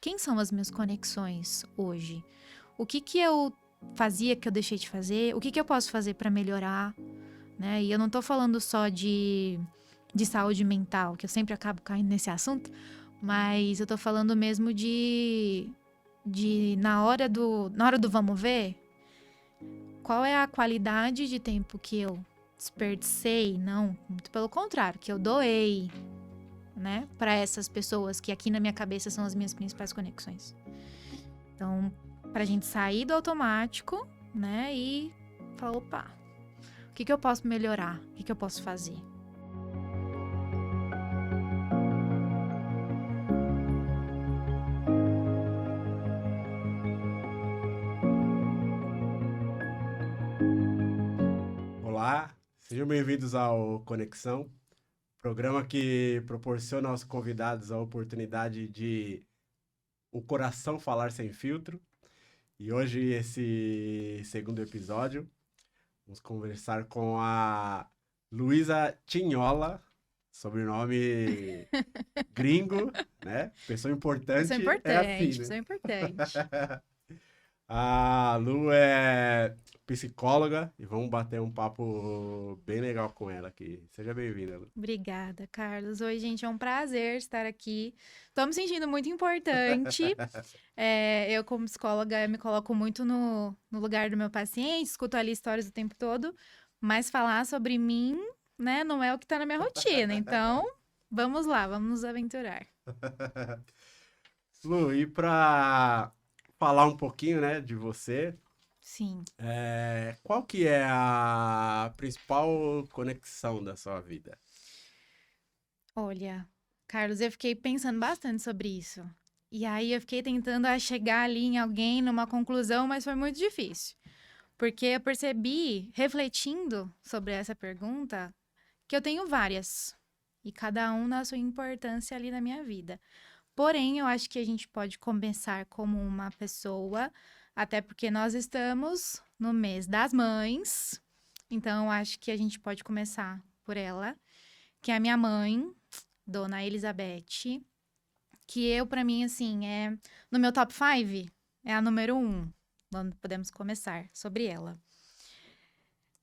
quem são as minhas conexões hoje? O que que eu fazia que eu deixei de fazer? O que que eu posso fazer para melhorar? Né? E eu não tô falando só de saúde mental, que eu sempre acabo caindo nesse assunto, mas eu tô falando mesmo de na hora do vamos ver, qual é a qualidade de tempo que eu desperdicei? Não, muito pelo contrário, que eu doei, né, para essas pessoas que aqui na minha cabeça são as minhas principais conexões. Então, pra gente sair do automático, né, e falar, opa, o que que eu posso melhorar? O que que eu posso fazer? Olá, sejam bem-vindos ao Conexão, programa que proporciona aos convidados a oportunidade de o coração falar sem filtro. E hoje, esse segundo episódio, vamos conversar com a Luísa Tinhola, sobrenome gringo, né? Pessoa importante é assim, né? Pessoa importante. A Lu é psicóloga e vamos bater um papo bem legal com ela aqui. Seja bem-vinda, Lu. Obrigada, Carlos. Oi, gente, é um prazer estar aqui. Tô me sentindo muito importante. Eu, como psicóloga, me coloco muito no lugar do meu paciente, escuto ali histórias o tempo todo, mas falar sobre mim, né, não é o que tá na minha rotina. Então, vamos lá, vamos nos aventurar. Lu, e para falar um pouquinho, né, de você, Sim, qual que é a principal conexão da sua vida? olha, Carlos, eu fiquei pensando bastante sobre isso. E aí eu fiquei tentando chegar ali em alguém numa conclusão, mas foi muito difícil. Porque eu percebi, refletindo sobre essa pergunta, que eu tenho várias. E cada um na sua importância ali na minha vida. Porém, eu acho que a gente pode começar como uma pessoa, até porque nós estamos no mês das mães. Então, eu acho que a gente pode começar por ela, que é a minha mãe, Dona Elizabeth, que pra mim, assim, no meu top 5, é a número 1. Podemos começar sobre ela.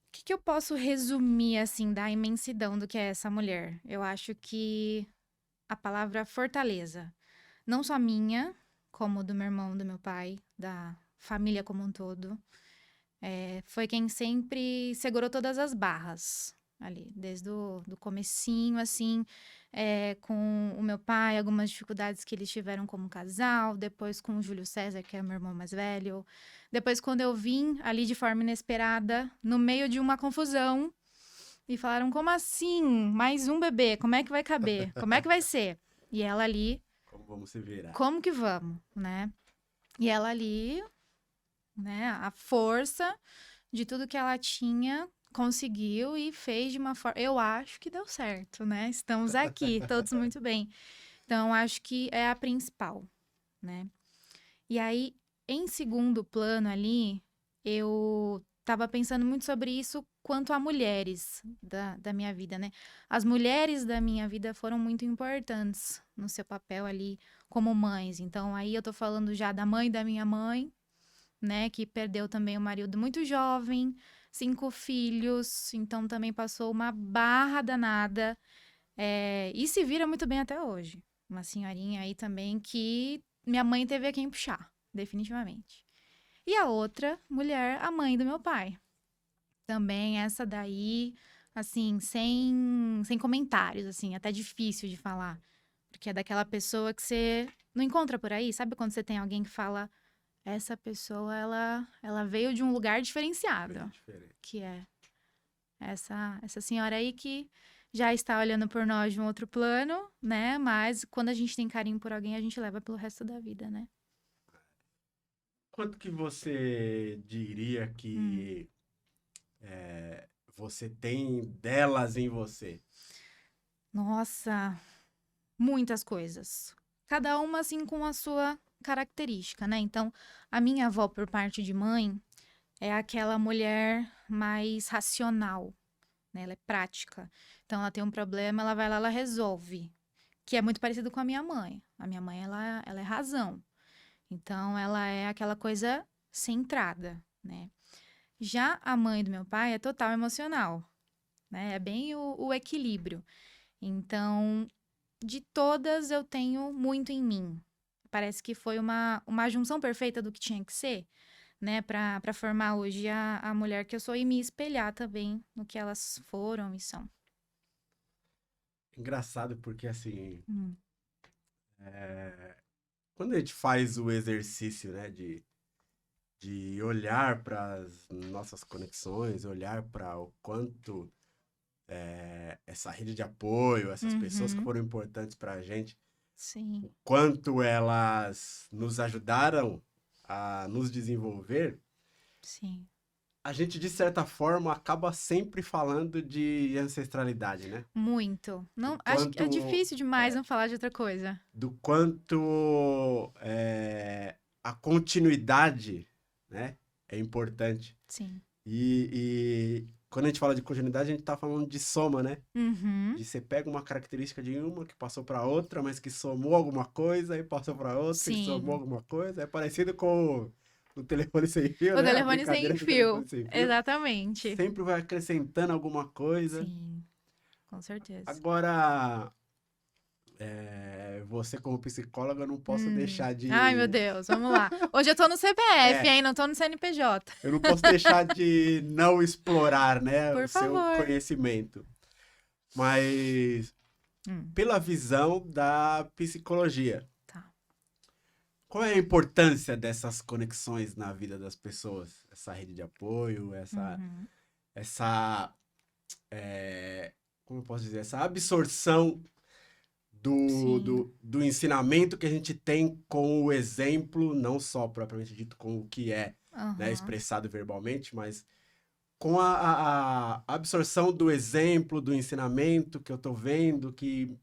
O que que eu posso resumir, assim, da imensidão do que é essa mulher? Eu acho que a palavra fortaleza, não só minha, como do meu irmão, do meu pai, da família como um todo, foi quem sempre segurou todas as barras ali, desde o do comecinho, assim, com o meu pai, algumas dificuldades que eles tiveram como casal, depois com o Júlio César, que é meu irmão mais velho, depois quando eu vim ali de forma inesperada, no meio de uma confusão, e falaram, como assim? Mais um bebê, como é que vai caber? Como é que vai ser? E ela ali, Como vamos se virar? como que vamos, né? E ela ali, né, a força de tudo que ela tinha, conseguiu e fez de uma forma. Eu acho que deu certo, né? Estamos aqui, todos muito bem. Então, acho que é a principal, né? E aí, em segundo plano ali, eu tava pensando muito sobre isso quanto a mulheres da minha vida, né? As mulheres da minha vida foram muito importantes no seu papel ali como mães. Então, aí eu tô falando já da mãe da minha mãe, né? Que perdeu também o marido muito jovem, 5 filhos, então também passou uma barra danada. E se vira muito bem até hoje. Uma senhorinha aí também que minha mãe teve a quem puxar, definitivamente. E a outra mulher, a mãe do meu pai. Também essa daí, assim, sem comentários, assim, até difícil de falar. Porque é daquela pessoa que você não encontra por aí. Sabe quando você tem alguém que fala, essa pessoa, ela veio de um lugar Bem diferenciado. diferente. Que é essa senhora aí que já está olhando por nós de um outro plano, né? Mas quando a gente tem carinho por alguém, a gente leva pelo resto da vida, né? Quanto que você diria Hum. que você tem delas em você? Nossa, muitas coisas. Cada uma, assim, com a sua característica, né? Então, a minha avó, por parte de mãe, é aquela mulher mais racional, né? Ela é prática. Então, ela tem um problema, ela vai lá, ela resolve. que é muito parecido com a minha mãe. A minha mãe, ela é razão. Então, ela é aquela coisa centrada, né? Já a mãe do meu pai é total emocional, né? É bem o equilíbrio. Então, de todas, eu tenho muito em mim. Parece que foi uma junção perfeita do que tinha que ser, né? Pra formar hoje a mulher que eu sou e me espelhar também no que elas foram e são. Engraçado porque, assim, Hum, quando a gente faz o exercício, né, de olhar para as nossas conexões, olhar para o quanto essa rede de apoio, essas pessoas que uhum, foram importantes para a gente, sim, quanto elas nos ajudaram a nos desenvolver, sim. a gente, de certa forma, acaba sempre falando de ancestralidade, né? Muito. Do Não, acho que é quanto, difícil demais não falar de outra coisa. do quanto a continuidade, né, é importante. Sim. E quando a gente fala de continuidade, a gente tá falando de soma, né? Uhum, De você pega uma característica de uma que passou para outra, mas que somou alguma coisa, e passou para outra, e somou sim. alguma coisa. É parecido com o telefone sem fio, O né? A telefone sem brincadeira do fio. telefone sem fio. Exatamente. Sempre vai acrescentando alguma coisa. Sim, com certeza. Agora, você como psicóloga, eu não posso deixar Ai, meu de... Deus, vamos lá. Hoje eu tô no CPF, É, hein? Não tô no CNPJ. eu não posso deixar de não explorar, né, o Por seu favor. conhecimento. Mas Hum, pela visão da psicologia, tá. qual é a importância dessas conexões na vida das pessoas? Essa rede de apoio, Uhum, essa, como eu posso dizer, essa absorção sim. do ensinamento que a gente tem com o exemplo, não só propriamente dito com o que é, né, Aham. expressado verbalmente, mas com a absorção do exemplo, do ensinamento que eu tô vendo, que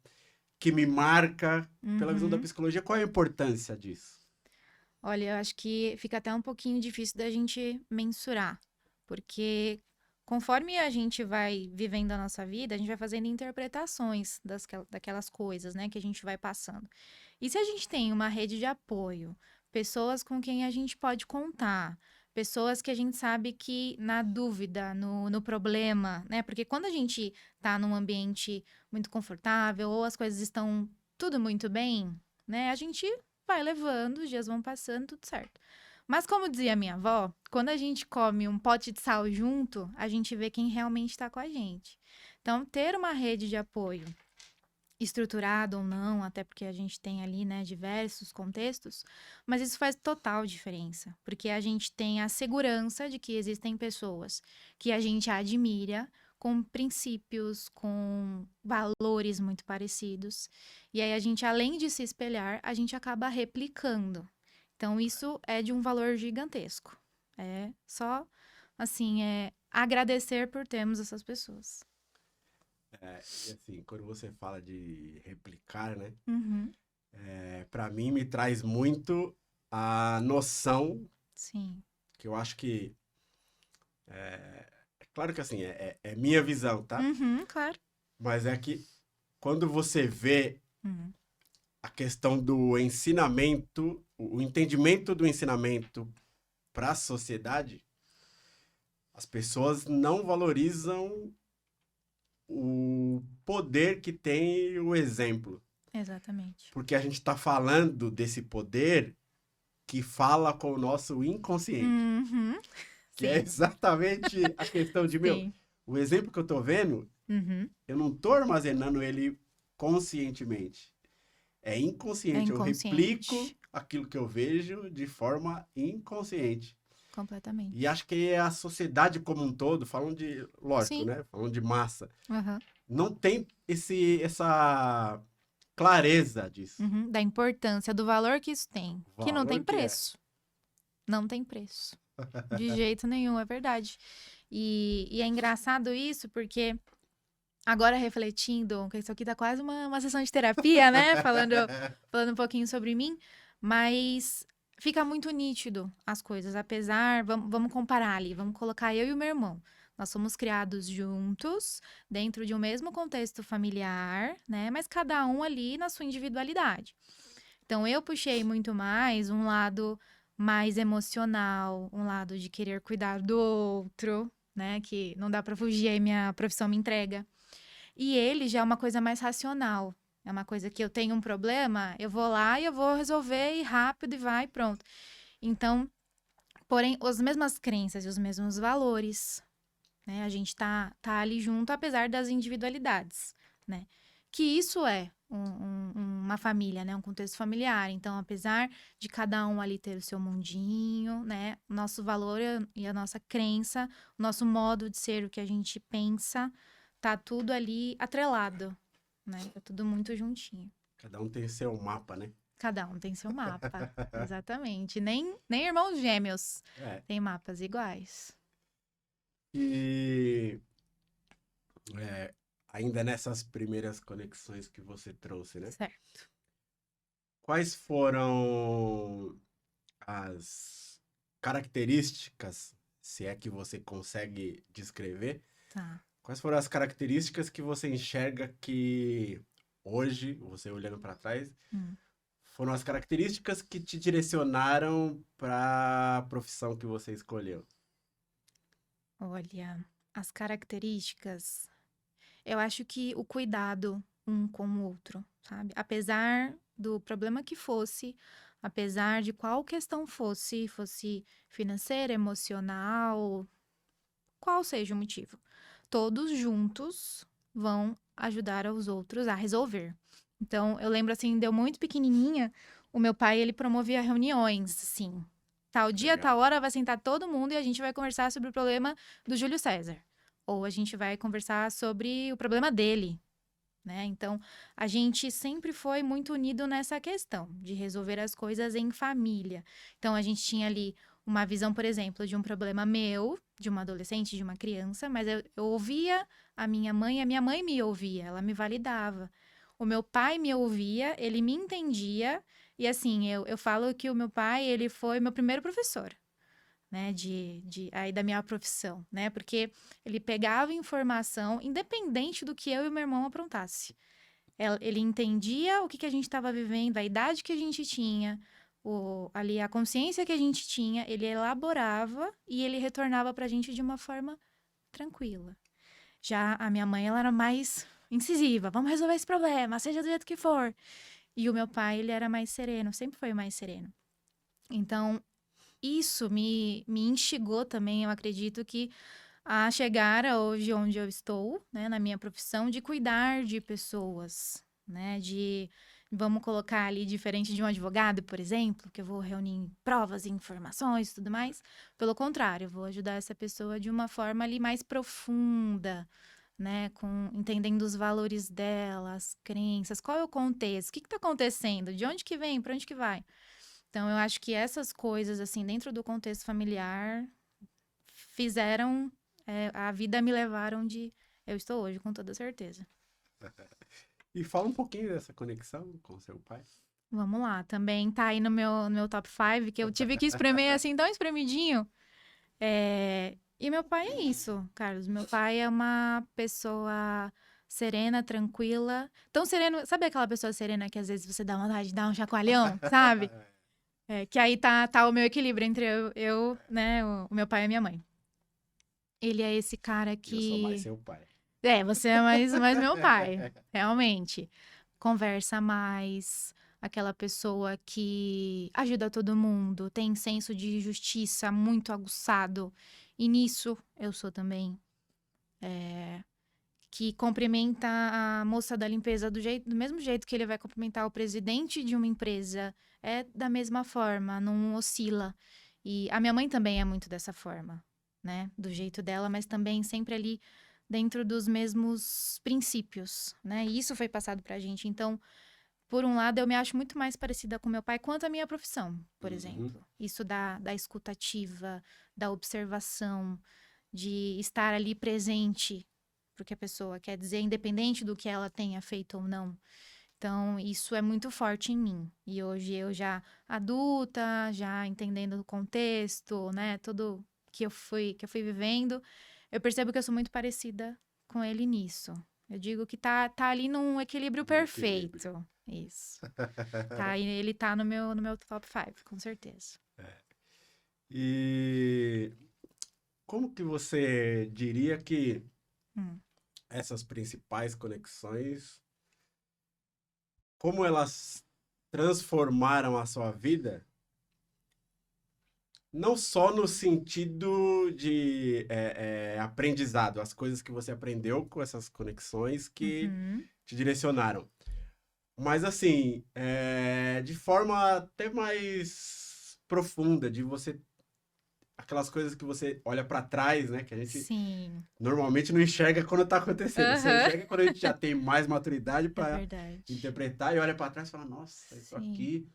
me marca pela visão da Uhum. psicologia, qual é a importância disso? Olha, eu acho que fica até um pouquinho difícil da gente mensurar, porque conforme a gente vai vivendo a nossa vida, a gente vai fazendo interpretações daquelas coisas, né, que a gente vai passando. E se a gente tem uma rede de apoio, pessoas com quem a gente pode contar, pessoas que a gente sabe que na dúvida, no problema, né, porque quando a gente tá num ambiente muito confortável ou as coisas estão tudo muito bem, né, a gente vai levando, os dias vão passando, tudo certo. Mas como dizia minha avó, quando a gente come um pote de sal junto, a gente vê quem realmente está com a gente. Então, ter uma rede de apoio, estruturada ou não, até porque a gente tem ali, né, diversos contextos, mas isso faz total diferença, porque a gente tem a segurança de que existem pessoas que a gente admira, com princípios, com valores muito parecidos, e aí a gente, além de se espelhar, a gente acaba replicando. Então, isso é de um valor gigantesco. É só, assim, agradecer por termos essas pessoas. E assim, quando você fala de replicar, né, Uhum, para mim me traz muito a noção sim. que eu acho que é claro que assim é minha visão, tá? Uhum, claro. Mas é que quando você vê Uhum. a questão do ensinamento, o entendimento do ensinamento para a sociedade, as pessoas não valorizam o poder que tem o exemplo. Exatamente. Porque a gente está falando desse poder que fala com o nosso inconsciente. Uhum. Que é Sim, exatamente a questão de, meu, sim. o exemplo que eu tô vendo, Uhum. eu não tô armazenando ele conscientemente. É É inconsciente. Eu replico inconsciente. aquilo que eu vejo de forma inconsciente. E Completamente. acho que é a sociedade como um todo, falando de, lógico, Sim. né? Falando de massa, Aham. não tem essa clareza disso. Uhum. Da importância, do valor que isso tem. O Que não tem valor que é. preço. Não tem preço. De jeito nenhum, é verdade. E é engraçado isso, porque agora refletindo, que isso aqui tá quase uma sessão de terapia, né? Falando um pouquinho sobre mim, mas fica muito nítido as coisas, apesar, vamos comparar ali, vamos colocar eu e o meu irmão. Nós somos criados juntos, dentro de um mesmo contexto familiar, né? Mas cada um ali na sua individualidade. Então, eu puxei muito mais um lado mais emocional, um lado de querer cuidar do outro, né? Que não dá pra fugir, aí minha profissão me entrega. E ele já é uma coisa mais racional. É uma coisa que eu tenho um problema, eu vou lá e eu vou resolver e rápido e vai, pronto. Então, porém, as mesmas crenças e os mesmos valores, né? A gente tá ali junto, apesar das individualidades, né? Que isso é uma família, né? Um contexto familiar. Então, apesar de cada um ali ter o seu mundinho, né? O nosso valor e a nossa crença, o nosso modo de ser, o que a gente pensa, tá tudo ali atrelado, né? Tá tudo muito juntinho. Cada um tem seu mapa, né? Cada um tem seu mapa, exatamente. Nem irmãos gêmeos É. têm mapas iguais. E ainda nessas primeiras conexões que você trouxe, né? Certo. Quais foram as características, se é que você consegue descrever, Tá. quais foram as características que você enxerga que hoje, você olhando para trás, foram as características que te direcionaram para a profissão que você escolheu? Olha, as características. Eu acho que o cuidado um com o outro, sabe? Apesar do problema que fosse, apesar de qual questão fosse financeira, emocional, qual seja o motivo, todos juntos vão ajudar aos outros a resolver. Então, eu lembro assim, deu muito pequenininha, o meu pai, ele promovia reuniões, assim, tal dia, Legal. tal hora, vai sentar todo mundo e a gente vai conversar sobre o problema do Júlio César. Ou a gente vai conversar sobre o problema dele, né? Então, a gente sempre foi muito unido nessa questão de resolver as coisas em família. Então, a gente tinha ali uma visão, por exemplo, de um problema meu, de uma adolescente, de uma criança, mas eu ouvia a minha mãe me ouvia, ela me validava. O meu pai me ouvia, ele me entendia, e assim, eu falo que o meu pai, ele foi meu primeiro professor, né, aí da minha profissão, né, porque ele pegava informação, independente do que eu e meu irmão aprontasse. Ele entendia o que a gente estava vivendo, a idade que a gente tinha, ali a consciência que a gente tinha, ele elaborava e ele retornava pra gente de uma forma tranquila. Já a minha mãe, ela era mais incisiva, vamos resolver esse problema, seja do jeito que for. E o meu pai, ele era mais sereno, sempre foi mais sereno. Então, isso me instigou também, eu acredito que a chegar a hoje onde eu estou, né, na minha profissão, de cuidar de pessoas, né, vamos colocar ali, diferente de um advogado, por exemplo, que eu vou reunir provas e informações e tudo mais, pelo contrário, eu vou ajudar essa pessoa de uma forma ali mais profunda, né, entendendo os valores dela, as crenças, qual é o contexto, o que está acontecendo, de onde que vem, para onde que vai. Então, eu acho que essas coisas, assim, dentro do contexto familiar, fizeram a vida me levar onde eu estou hoje, com toda certeza. E fala um pouquinho dessa conexão com seu pai. Vamos lá, também tá aí no meu top 5, que eu tive que espremer assim, tão espremidinho. E meu pai é isso, Carlos. Meu pai é uma pessoa serena, tranquila. Tão sereno, sabe aquela pessoa serena que às vezes você dá vontade de dar um chacoalhão, sabe? Que aí tá o meu equilíbrio entre eu, né, o meu pai e a minha mãe. Ele é esse cara Eu sou mais que... seu pai. Você é mais meu pai, realmente. Conversa mais, aquela pessoa que ajuda todo mundo, tem senso de justiça muito aguçado. E nisso eu sou também. Que cumprimenta a moça da limpeza do mesmo jeito que ele vai cumprimentar o presidente de uma empresa. É da mesma forma, não oscila. E a minha mãe também é muito dessa forma, né? Do jeito dela, mas também sempre ali dentro dos mesmos princípios, né? E isso foi passado pra gente. Então, por um lado, eu me acho muito mais parecida com meu pai quanto a minha profissão, por exemplo. Isso da escutativa, da observação, de estar ali presente porque a pessoa quer dizer, independente do que ela tenha feito ou não. Então, isso é muito forte em mim. E hoje eu já adulta, já entendendo o contexto, né, tudo que eu fui vivendo, eu percebo que eu sou muito parecida com ele nisso. Eu digo que tá ali num equilíbrio perfeito. Isso. Tá, e ele tá no meu top 5, com certeza. E como que você diria que Hum. essas principais conexões, como elas transformaram a sua vida? Não só no sentido de aprendizado, as coisas que você aprendeu com essas conexões que Uhum. te direcionaram. Mas assim, de forma até mais profunda, de você. Aquelas coisas que você olha pra trás, né? Que a gente Sim. normalmente não enxerga quando tá acontecendo. Só Aham. enxerga quando a gente já tem mais maturidade É pra verdade. interpretar e olha pra trás e fala: Nossa, isso Sim. aqui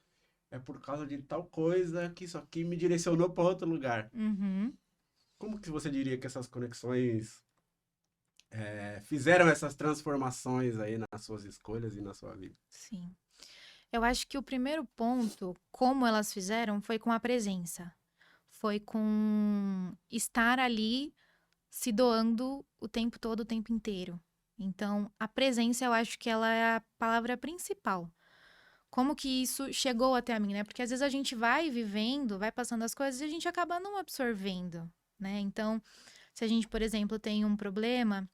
é por causa de tal coisa que isso aqui me direcionou pra outro lugar. Uhum. Como que você diria que essas conexões fizeram essas transformações aí nas suas escolhas e na sua vida? Sim. Eu acho que o primeiro ponto, como elas fizeram, foi com a presença. Foi com estar ali se doando o tempo todo, o tempo inteiro. Então, a presença, eu acho que ela é a palavra principal. Como que isso chegou até mim, né? Porque às vezes a gente vai vivendo, vai passando as coisas e a gente acaba não absorvendo, né? Então, se a gente, por exemplo, tem um problema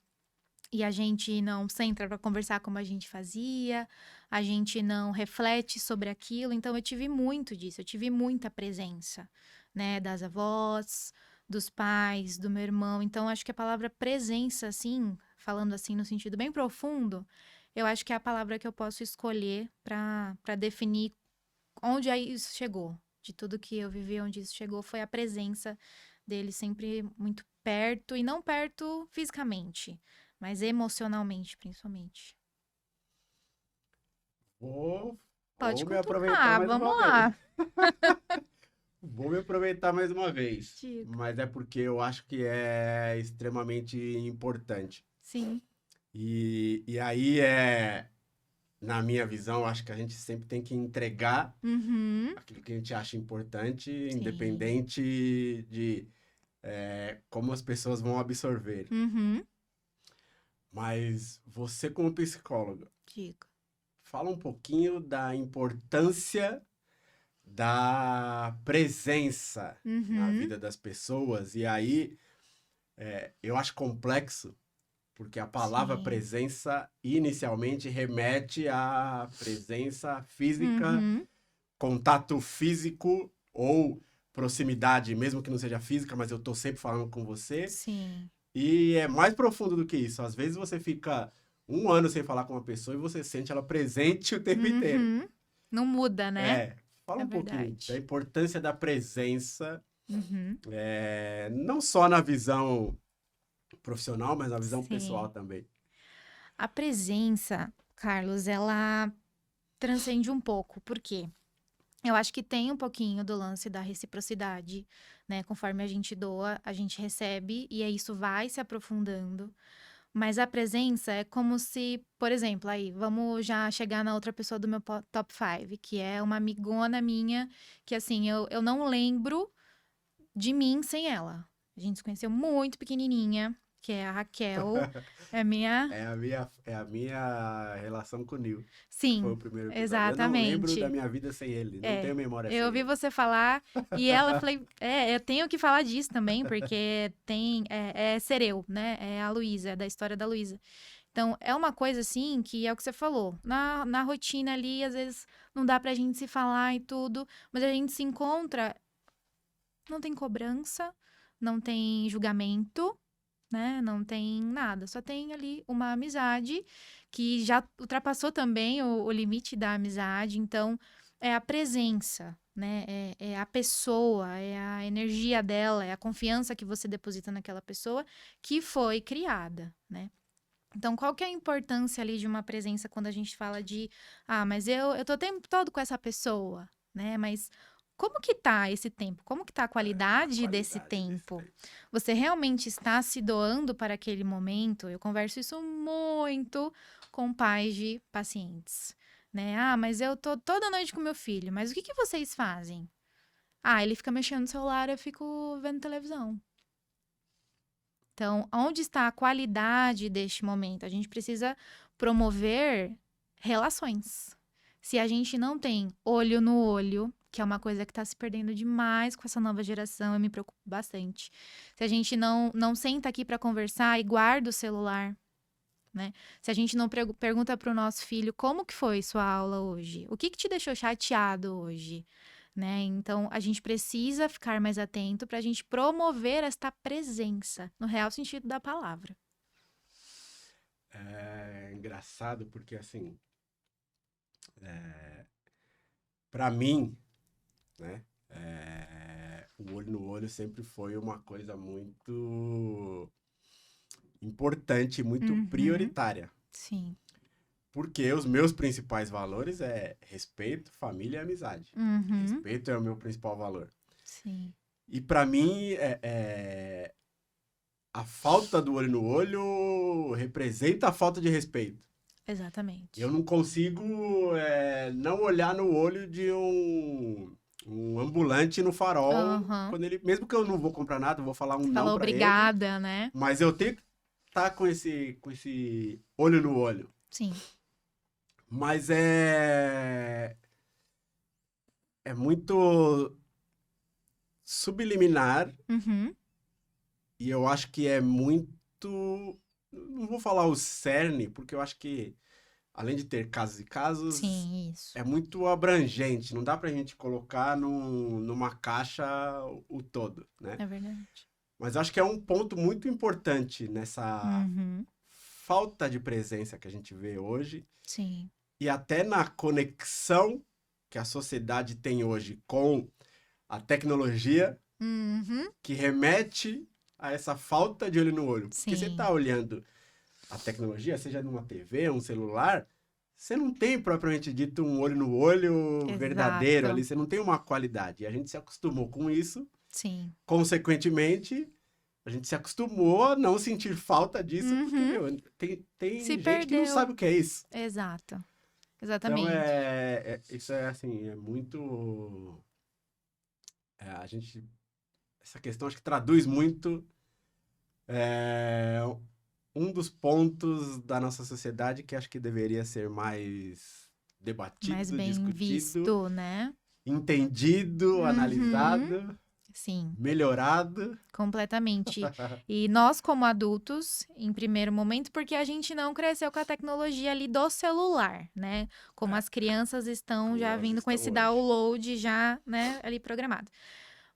e a gente não senta para conversar como a gente fazia, a gente não reflete sobre aquilo. Então, eu tive muito disso, eu tive muita presença, né? Das avós, dos pais, do meu irmão. Então, acho que a palavra presença, assim, falando assim no sentido bem profundo, eu acho que é a palavra que eu posso escolher para definir onde aí isso chegou. De tudo que eu vivi, onde isso chegou, foi a presença dele sempre muito perto, e não perto fisicamente, mas emocionalmente, principalmente. Vou, Pode vou me aproveitar cutucar, mais vamos uma vez. lá. Vou me aproveitar mais uma vez. Diga. Mas é porque eu acho que é extremamente importante. Sim. E aí na minha visão, eu acho que a gente sempre tem que entregar Uhum. aquilo que a gente acha importante, Sim. independente de como as pessoas vão absorver. Uhum. Mas você, como psicóloga, Diga. fala um pouquinho da importância da presença na Uhum. vida das pessoas. E aí, eu acho complexo, porque a palavra Sim. presença inicialmente remete à presença física, Uhum. contato físico ou proximidade, mesmo que não seja física, mas eu tô sempre falando com você. Sim. E é mais profundo do que isso. Às vezes você fica um ano sem falar com uma pessoa e você sente ela presente o tempo inteiro. Uhum. Não muda, né? Fala É um pouquinho da verdade. importância da presença, Uhum. não só na visão profissional, mas na visão pessoal Sim. também. A presença, Carlos, ela transcende um pouco. Por quê? Eu acho que tem um pouquinho do lance da reciprocidade, né? Conforme a gente doa, a gente recebe, e aí isso vai se aprofundando. Mas a presença é como se, por exemplo, aí, vamos já chegar na outra pessoa do meu top 5, que é uma amigona minha, que assim, eu não lembro de mim sem ela. A gente se conheceu muito pequenininha, que é a Raquel, é minha. É a minha relação com o Nil, que foi Sim, o primeiro episódio. Eu não lembro da exatamente. minha vida sem ele, não É, tenho memória eu sem ouvi ele. você falar e ela, eu falei, eu tenho que falar disso também, porque é Sereu, né? É a Luísa, é da história da Luísa. Então, é uma coisa assim que é o que você falou. Na rotina ali, às vezes não dá pra gente se falar e tudo, mas a gente se encontra, não tem cobrança, não tem julgamento, né? Não tem nada, só tem ali uma amizade que já ultrapassou também o limite da amizade, então é a presença, né? É a pessoa, é a energia dela, é a confiança que você deposita naquela pessoa que foi criada, né? Então, qual que é a importância ali de uma presença quando a gente fala de, mas eu tô o tempo todo com essa pessoa, né? Mas como que tá esse tempo? Como que tá a A qualidade desse qualidade desse tempo? tempo. Você realmente está se doando para aquele momento? Eu converso isso muito com pais de pacientes, né? Mas eu tô toda noite com meu filho, mas o que que vocês fazem? Ele fica mexendo no celular, eu fico vendo televisão. Então, onde está a qualidade deste momento? A gente precisa promover relações. Se a gente não tem olho no olho, que é uma coisa que está se perdendo demais com essa nova geração, eu me preocupo bastante. Se a gente não senta aqui para conversar e guarda o celular, né? Se a gente não pergunta para o nosso filho como que foi sua aula hoje, o que te deixou chateado hoje, né? Então, a gente precisa ficar mais atento para a gente promover esta presença, no real sentido da palavra. É engraçado porque, assim, para mim, né, o olho no olho sempre foi uma coisa muito importante, muito prioritária. Sim. Porque os meus principais valores é respeito, família e amizade. Respeito é o meu principal valor. Sim. E para mim, a falta do olho no olho representa a falta de respeito. Exatamente. Eu não consigo não olhar no olho de um ambulante no farol, quando ele, mesmo que eu não vou comprar nada, eu vou falar um não para ele. Obrigada, né? Mas eu tenho que estar com esse olho no olho. Sim. Mas é muito subliminar e eu acho que é muito... Não vou falar o cerne, porque eu acho que, além de ter casos e casos, sim, isso. É muito abrangente. Não dá pra gente colocar numa caixa o todo, né? É verdade. Mas acho que é um ponto muito importante nessa falta de presença que a gente vê hoje. Sim. E até na conexão que a sociedade tem hoje com a tecnologia, que remete a essa falta de olho no olho. Porque você tá olhando a tecnologia, seja numa TV, um celular, você não tem propriamente dito um olho no olho verdadeiro ali, você não tem uma qualidade. E a gente se acostumou com isso. Sim. Consequentemente, a gente se acostumou a não sentir falta disso, porque, meu, tem gente que não sabe o que é isso. Exato. Exatamente. Então, isso é assim, é muito... essa questão acho que traduz muito um dos pontos da nossa sociedade que acho que deveria ser mais debatido, mais bem discutido, visto, né? Entendido, analisado, sim, melhorado. Completamente. E nós, como adultos, em primeiro momento, porque a gente não cresceu com a tecnologia ali do celular, né? Como as crianças estão já vindo com esse download já, né, ali programado.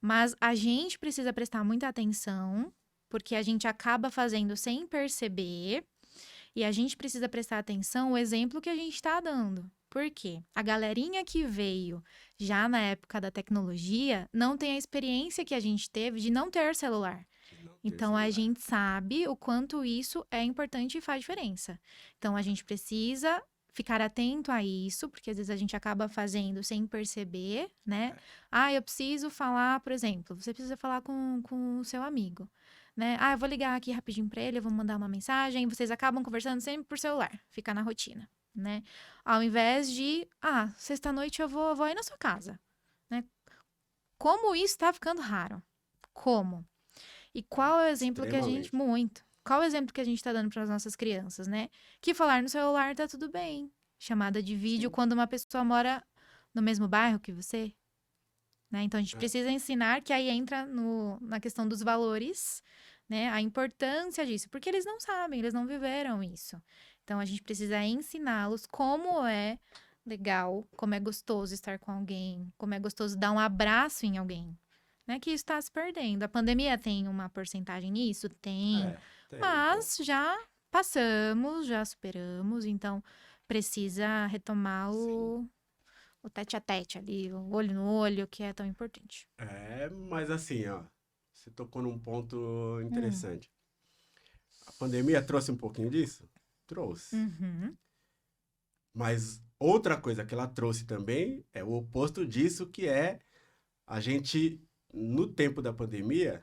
Mas a gente precisa prestar muita atenção, porque a gente acaba fazendo sem perceber, e a gente precisa prestar atenção o exemplo que a gente está dando. Por quê? A galerinha que veio já na época da tecnologia não tem a experiência que a gente teve de não ter celular. Então, a gente sabe o quanto isso é importante e faz diferença. Então, a gente precisa ficar atento a isso, porque às vezes a gente acaba fazendo sem perceber, né? Eu preciso falar, por exemplo, você precisa falar com o seu amigo, né? Eu vou ligar aqui rapidinho para ele, eu vou mandar uma mensagem, vocês acabam conversando sempre por celular, fica na rotina, né? Ao invés de, sexta-noite eu vou ir na sua casa, né? Como isso tá ficando raro? Como? E qual é o exemplo que a gente... Qual é o exemplo que a gente tá dando para as nossas crianças, né? Que falar no celular tá tudo bem. Chamada de vídeo quando uma pessoa mora no mesmo bairro que você, né? Então, a gente precisa ensinar, que aí entra na questão dos valores, né? A importância disso, porque eles não sabem, eles não viveram isso. Então, a gente precisa ensiná-los como é legal, como é gostoso estar com alguém, como é gostoso dar um abraço em alguém, né? Que isso está se perdendo. A pandemia tem uma porcentagem nisso? Tem. Mas já passamos, já superamos, então precisa retomar o tete a tete ali, o olho no olho, que é tão importante. Mas assim, ó, você tocou num ponto interessante. A pandemia trouxe um pouquinho disso? Trouxe. Mas outra coisa que ela trouxe também é o oposto disso, que é a gente, no tempo da pandemia,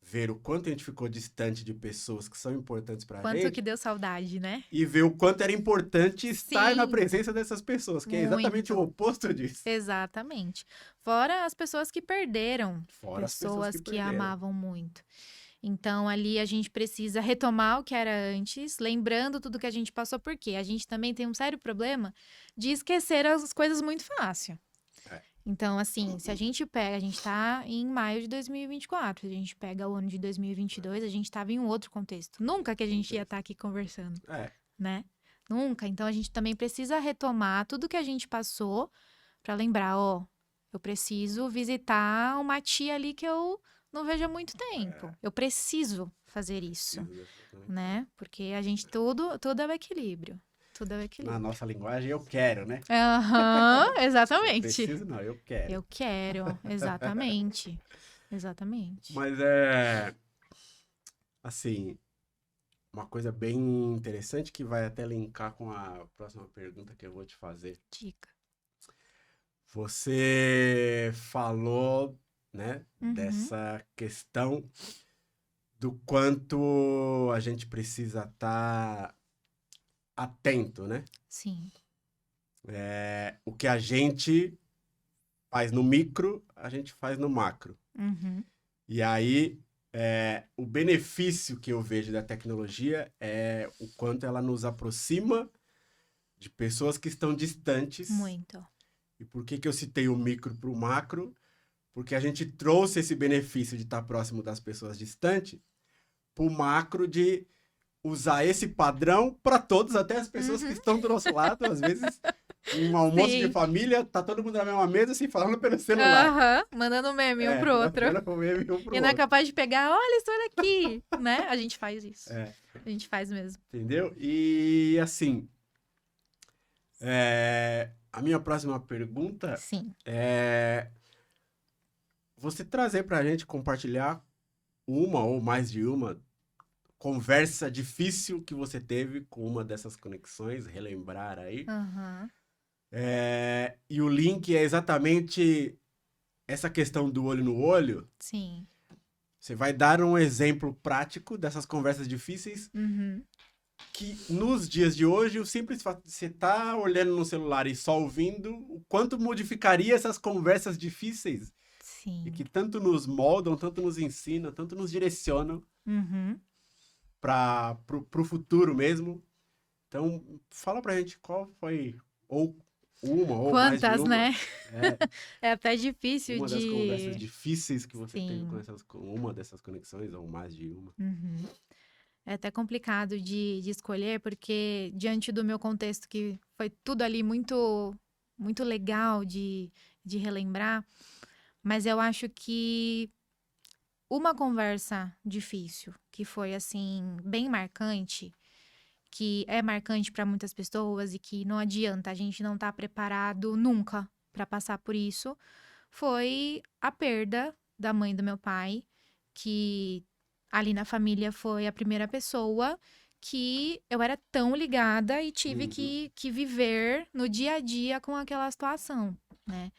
ver o quanto a gente ficou distante de pessoas que são importantes pra gente. Quanto que deu saudade, né? E ver o quanto era importante estar na presença dessas pessoas, que é exatamente o oposto disso. Exatamente. Fora as pessoas que perderam. Pessoas que amavam muito. Então, ali a gente precisa retomar o que era antes, lembrando tudo que a gente passou, porque a gente também tem um sério problema de esquecer as coisas muito fácil. É. Então, assim, se a gente pega, a gente tá em maio de 2024, se a gente pega o ano de 2022, a gente tava em um outro contexto. Nunca que a gente ia estar aqui conversando, né? Nunca. Então, a gente também precisa retomar tudo que a gente passou pra lembrar, ó, eu preciso visitar uma tia ali que eu não vejo há muito tempo. Eu preciso fazer isso, né? Porque a gente, tudo é o equilíbrio. Tudo é o Na equilíbrio. nossa linguagem, eu quero, né? Aham, Eu exatamente. preciso, não, eu quero. Eu quero, exatamente. Exatamente. Mas assim, uma coisa bem interessante que vai até linkar com a próxima pergunta que eu vou te fazer. Dica. Você falou, né, Uhum. dessa questão do quanto a gente precisa estar atento, né? Sim. O que a gente faz no micro, a gente faz no macro. Uhum. E aí, o benefício que eu vejo da tecnologia é o quanto ela nos aproxima de pessoas que estão distantes. Muito. E por que eu citei o micro para o macro? Porque a gente trouxe esse benefício de estar próximo das pessoas distantes para o macro de usar esse padrão para todos, até as pessoas que estão do nosso lado. Às vezes, um almoço de Sim. família, tá todo mundo na mesma mesa, assim, falando pelo celular. Aham, mandando meme um pro outro. Mandando um meme um pro E não é outro. capaz de pegar, olha isso aqui, né? A gente faz isso. É. A gente faz mesmo. Entendeu? E, assim, a minha próxima pergunta Sim. é você trazer pra gente compartilhar uma ou mais de uma conversa difícil que você teve com uma dessas conexões, relembrar aí. Aham. E o link é exatamente essa questão do olho no olho. Sim. Você vai dar um exemplo prático dessas conversas difíceis Uhum. que nos dias de hoje, o simples fato de você estar olhando no celular e só ouvindo, o quanto modificaria essas conversas difíceis Sim. e que tanto nos moldam, tanto nos ensinam, tanto nos direcionam Uhum. para o futuro mesmo. Então, fala pra gente qual foi, ou uma, ou mais de Quantas, uma. né? É até difícil Uma das conversas de... difíceis que você teve Sim. com uma dessas conexões, ou mais de uma. Uhum. É até complicado de escolher, porque diante do meu contexto, que foi tudo ali muito, muito legal de relembrar, mas eu acho que uma conversa difícil, que foi assim, bem marcante, que é marcante para muitas pessoas e que não adianta, a gente não tá preparado nunca para passar por isso, foi a perda da mãe do meu pai, que ali na família foi a primeira pessoa que eu era tão ligada e tive que viver no dia a dia com aquela situação, né?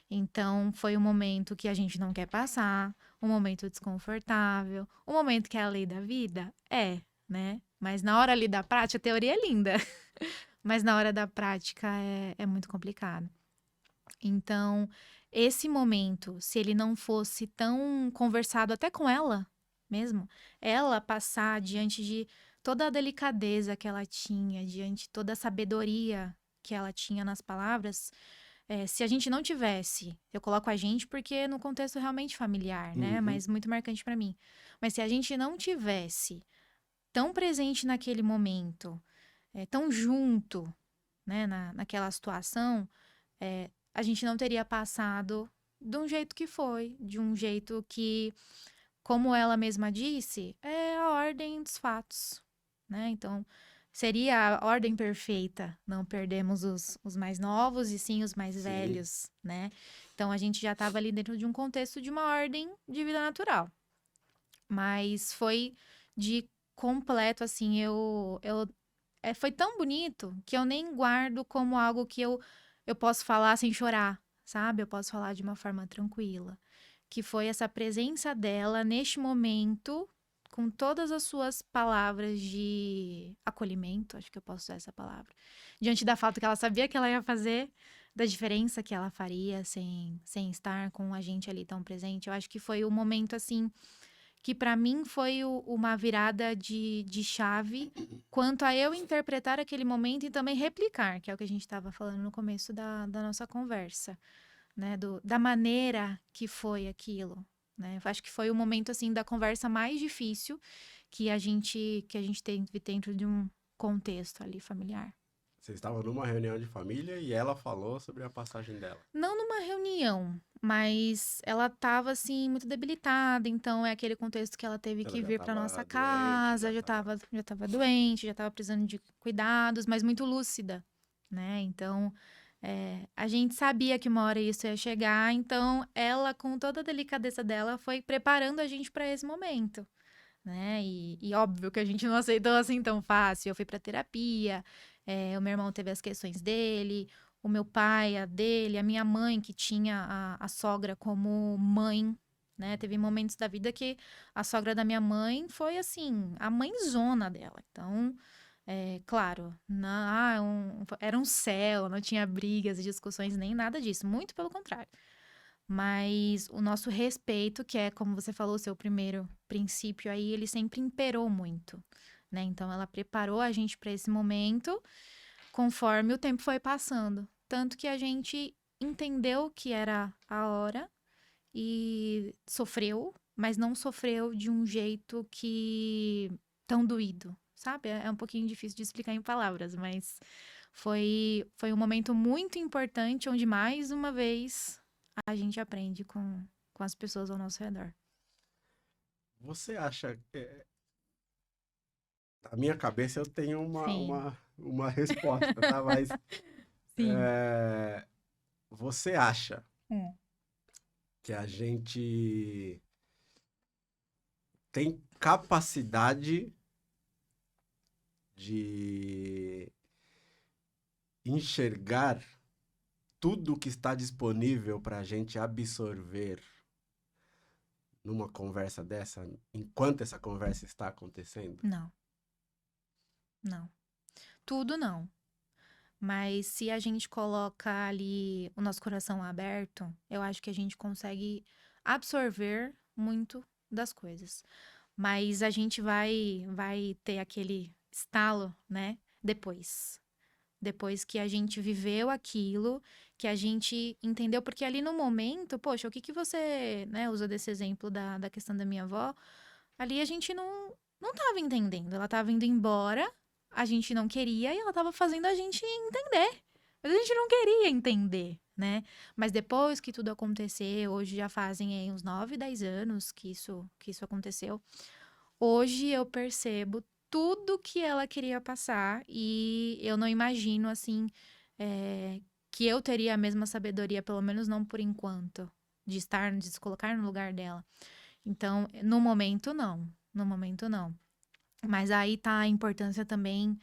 Então, foi um momento que a gente não quer passar, um momento desconfortável, um momento que é a lei da vida? É, né? Mas na hora ali da prática, a teoria é linda. Mas na hora da prática é muito complicado. Então, esse momento, se ele não fosse tão conversado até com ela mesmo, ela passar diante de toda a delicadeza que ela tinha, diante de toda a sabedoria que ela tinha nas palavras, se a gente não tivesse, eu coloco a gente porque no contexto realmente familiar, né? Mas muito marcante pra mim. Mas se a gente não tivesse tão presente naquele momento, tão junto, né, naquela situação, a gente não teria passado de um jeito que foi, de um jeito que, como ela mesma disse, é a ordem dos fatos, né? Então, seria a ordem perfeita, não perdemos os mais novos e sim os mais velhos, né? Então, a gente já estava ali dentro de um contexto de uma ordem de vida natural. Mas foi de completo, assim, foi tão bonito que eu nem guardo como algo que eu posso falar sem chorar, sabe? Eu posso falar de uma forma tranquila. Que foi essa presença dela neste momento, com todas as suas palavras de acolhimento, acho que eu posso usar essa palavra, diante da falta que ela sabia que ela ia fazer, da diferença que ela faria sem estar com a gente ali tão presente. Eu acho que foi o momento, assim, que para mim foi uma virada de chave quanto a eu interpretar aquele momento e também replicar, que é o que a gente estava falando no começo da nossa conversa, né? Da maneira que foi aquilo, né? Eu acho que foi o momento, assim, da conversa mais difícil que a gente teve dentro de um contexto ali familiar. Vocês estavam numa reunião de família e ela falou sobre a passagem dela. Não numa reunião, mas ela estava assim muito debilitada, então é aquele contexto que ela teve Ela que já vir para estava nossa doente, casa, já estava doente, já estava precisando de cuidados, mas muito lúcida, né? Então, a gente sabia que uma hora isso ia chegar, então ela, com toda a delicadeza dela, foi preparando a gente para esse momento, né? E óbvio que a gente não aceitou assim tão fácil. Eu fui para terapia, o meu irmão teve as questões dele, o meu pai, a dele, a minha mãe, que tinha a sogra como mãe, né? Teve momentos da vida que a sogra da minha mãe foi assim, a mãezona dela. Então, claro, era um céu, não tinha brigas, discussões, nem nada disso. Muito pelo contrário. Mas o nosso respeito, que é, como você falou, o seu primeiro princípio aí, ele sempre imperou muito, né? Então, ela preparou a gente para esse momento conforme o tempo foi passando. Tanto que a gente entendeu que era a hora e sofreu, mas não sofreu de um jeito que tão doído, sabe? É um pouquinho difícil de explicar em palavras, mas foi um momento muito importante onde, mais uma vez, a gente aprende com as pessoas ao nosso redor. Você acha... Na minha cabeça eu tenho Sim, uma resposta, tá? Mas sim. você acha Hum. que a gente tem capacidade de enxergar tudo que está disponível para a gente absorver numa conversa dessa, enquanto essa conversa está acontecendo? Não, não. Tudo não. Mas se a gente coloca ali o nosso coração aberto, eu acho que a gente consegue absorver muito das coisas. Mas a gente vai ter aquele estalo, né? Depois que a gente viveu aquilo, que a gente entendeu, porque ali no momento, poxa, o que que você, né, usou desse exemplo da questão da minha avó, ali a gente não tava entendendo, ela tava indo embora, a gente não queria e ela tava fazendo a gente entender, mas a gente não queria entender, né? Mas depois que tudo aconteceu, hoje já fazem aí uns 9, 10 anos que isso aconteceu, hoje eu percebo tudo que ela queria passar e eu não imagino, assim, que eu teria a mesma sabedoria, pelo menos não por enquanto, de se colocar no lugar dela. Então, no momento, não. No momento, não. Mas aí tá a importância também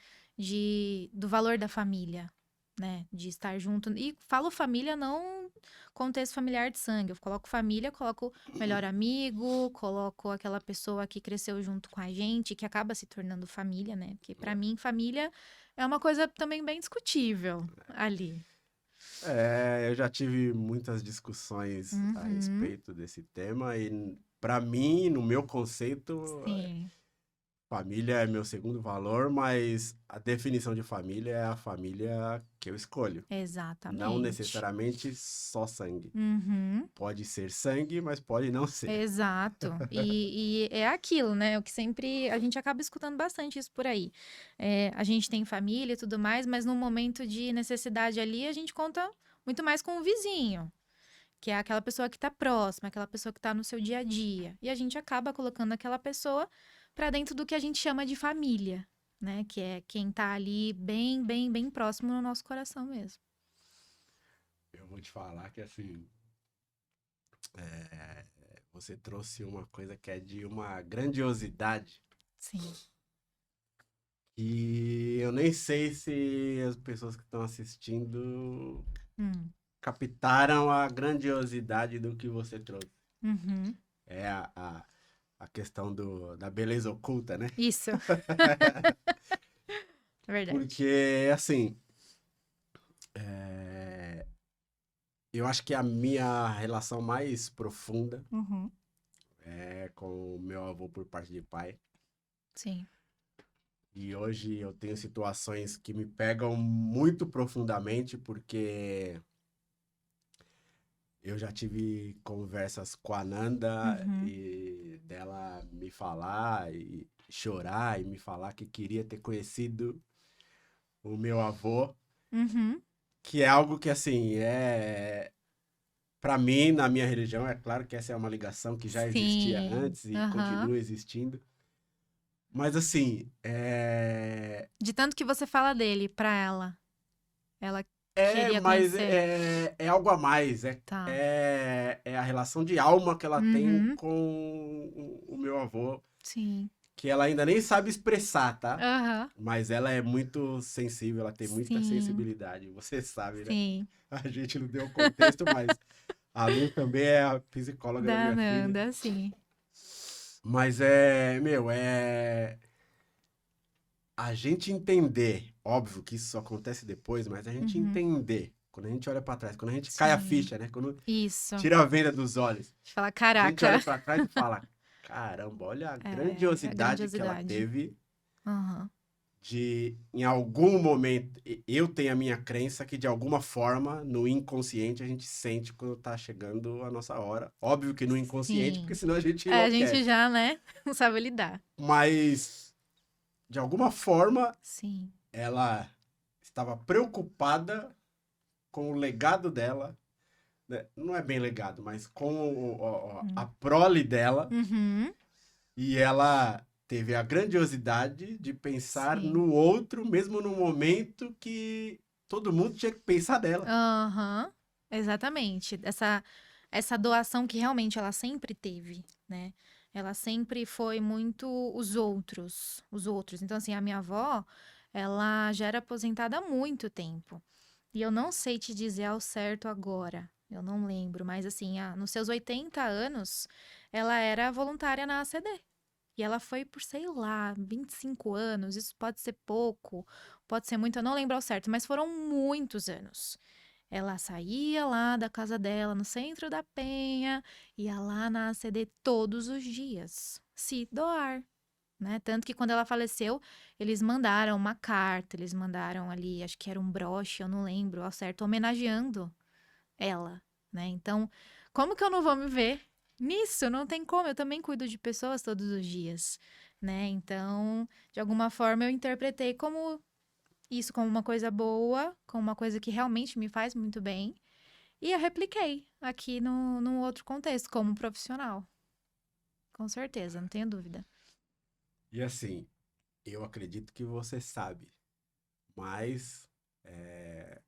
do valor da família, né? De estar junto. E falo família não contexto familiar de sangue. Eu coloco família, coloco melhor amigo, coloco aquela pessoa que cresceu junto com a gente, que acaba se tornando família, né? Porque pra mim, família é uma coisa também bem discutível ali. Eu já tive muitas discussões a Uhum, respeito desse tema e, para mim, no meu conceito, sim, família é meu segundo valor, mas a definição de família é a família que eu escolho. Não exatamente. necessariamente só sangue. Uhum. Pode ser sangue, mas pode não ser. Exato. E é aquilo, né? O que sempre a gente acaba escutando bastante isso por aí. A gente tem família e tudo mais, mas no momento de necessidade ali, a gente conta muito mais com o vizinho, que é aquela pessoa que tá próxima, aquela pessoa que tá no seu dia a dia. E a gente acaba colocando aquela pessoa para dentro do que a gente chama de família, né? Que é quem tá ali bem, bem, bem próximo no nosso coração mesmo. Eu vou te falar que, assim, você trouxe uma coisa que é de uma grandiosidade Sim. e eu nem sei se as pessoas que estão assistindo Hum. captaram a grandiosidade do que você trouxe. Uhum. É a questão da beleza oculta, né? Isso, é verdade. Porque, assim, eu acho que a minha relação mais profunda Uhum. com o meu avô por parte de pai. Sim. E hoje eu tenho situações que me pegam muito profundamente, porque eu já tive conversas com a Nanda Uhum. e dela me falar e chorar e me falar que queria ter conhecido o meu avô, Uhum. que é algo que, assim, para mim, na minha religião, é claro que essa é uma ligação que já existia Sim. antes e Aham. continua existindo. Mas, assim, De tanto que você fala dele pra ela. Ela queria mas conhecer. é algo a mais. Tá. É a relação de alma que ela tem Uhum. com o meu avô, Sim. que ela ainda nem sabe expressar, tá? Aham. Mas ela é muito sensível, ela tem muita Sim. sensibilidade. Você sabe, né? Sim. A gente não deu contexto, mas a Lu também é a psicóloga da Da minha filha. Nanda, sim. Mas a gente entender, óbvio que isso só acontece depois, mas a gente Uhum. entender, quando a gente olha pra trás, quando a gente cai a Sim. ficha, né? Quando Isso. tira a venda dos olhos, De falar, a gente olha caraca. pra trás e fala: caramba, olha a É, a grandiosidade que ela grandiosidade. teve Aham. de, em algum momento, eu tenho a minha crença que de alguma forma, no inconsciente, a gente sente quando tá chegando a nossa hora. Óbvio que no inconsciente, porque Sim. senão a gente É, a gente enlouquece. já, né, não sabe lidar. Mas, de alguma forma, Sim. ela estava preocupada com o legado dela, né? Não é bem legado, mas com a Hum. prole dela, Uhum. e ela teve a grandiosidade de pensar Sim. no outro, mesmo no momento que todo mundo tinha que pensar dela. Aham. Exatamente. Essa doação que realmente ela sempre teve, né? Ela sempre foi muito os outros, os outros. Então, assim, a minha avó, ela já era aposentada há muito tempo. E eu não sei te dizer ao certo agora, eu não lembro, mas assim, nos seus 80 anos, ela era voluntária na ACD. E ela foi por, sei lá, 25 anos, isso pode ser pouco, pode ser muito, eu não lembro ao certo, mas foram muitos anos. Ela saía lá da casa dela, no centro da Penha, ia lá na ACD todos os dias, se doar, né? Tanto que quando ela faleceu, eles mandaram uma carta, eles mandaram ali, acho que era um broche, eu não lembro ao certo, homenageando ela, né? Então, como que eu não vou me ver nisso? Não tem como, eu também cuido de pessoas todos os dias, né? Então, de alguma forma eu interpretei como isso como uma coisa boa, como uma coisa que realmente me faz muito bem, e eu repliquei aqui num outro contexto, como profissional. Com certeza, não tenho dúvida. E assim, eu acredito que você sabe, mas é,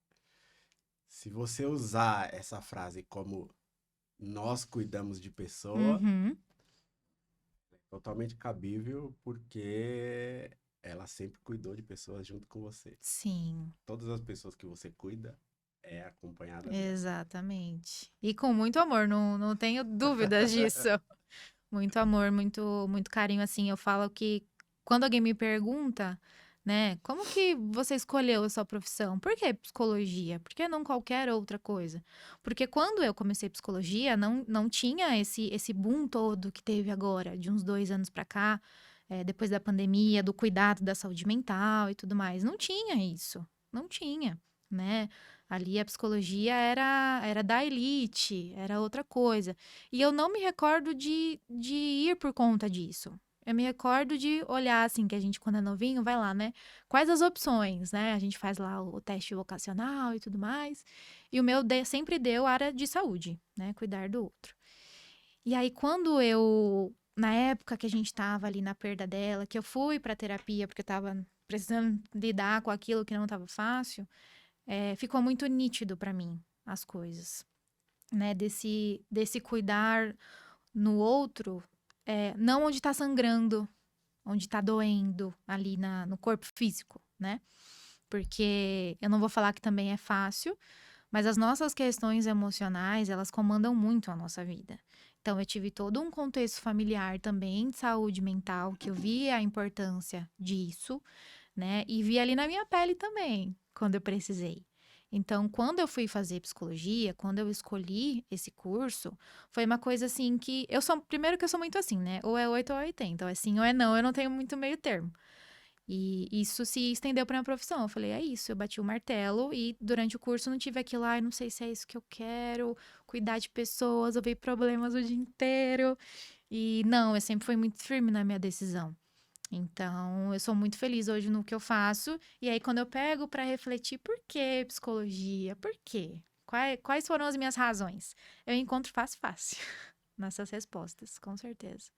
se você usar essa frase como nós cuidamos de pessoa, Uhum, é totalmente cabível, porque ela sempre cuidou de pessoas junto com você. sim, Todas as pessoas que você cuida é acompanhada dela. exatamente. E com muito amor, não tenho dúvidas disso. Muito amor, muito carinho, assim. Eu falo que quando alguém me pergunta, né, como que você escolheu a sua profissão? Por que psicologia? Por que não qualquer outra coisa? Porque quando eu comecei psicologia, não tinha esse boom todo que teve agora, de uns 2 anos pra cá, depois da pandemia, do cuidado da saúde mental e tudo mais. Não tinha isso. Não tinha, né? Ali a psicologia era da elite, era outra coisa. E eu não me recordo de ir por conta disso. Eu me recordo de olhar, assim, que a gente, quando é novinho, vai lá, né? Quais as opções, né? A gente faz lá o teste vocacional e tudo mais. E o meu sempre deu área de saúde, né? Cuidar do outro. E aí, quando na época que a gente tava ali na perda dela, que eu fui pra terapia, porque eu tava precisando lidar com aquilo que não tava fácil, ficou muito nítido pra mim as coisas, né? Desse cuidar no outro, não onde tá sangrando, onde tá doendo ali no corpo físico, né? Porque eu não vou falar que também é fácil, mas as nossas questões emocionais, elas comandam muito a nossa vida. Então, eu tive todo um contexto familiar também de saúde mental, que eu vi a importância disso, né? E vi ali na minha pele também, quando eu precisei. Então, quando eu fui fazer psicologia, quando eu escolhi esse curso, foi uma coisa assim que primeiro que eu sou muito assim, né? Ou é 8 ou é 80, ou é sim ou é não, eu não tenho muito meio termo. E isso se estendeu para minha profissão. Eu falei, é isso, eu bati o martelo e durante o curso não tive aquilo, não sei se é isso que eu quero, cuidar de pessoas, ouvir problemas o dia inteiro. E não, eu sempre fui muito firme na minha decisão. Então, eu sou muito feliz hoje no que eu faço. E aí, quando eu pego para refletir, por que psicologia? Por quê? Quais foram as minhas razões? Eu encontro fácil nessas respostas, com certeza.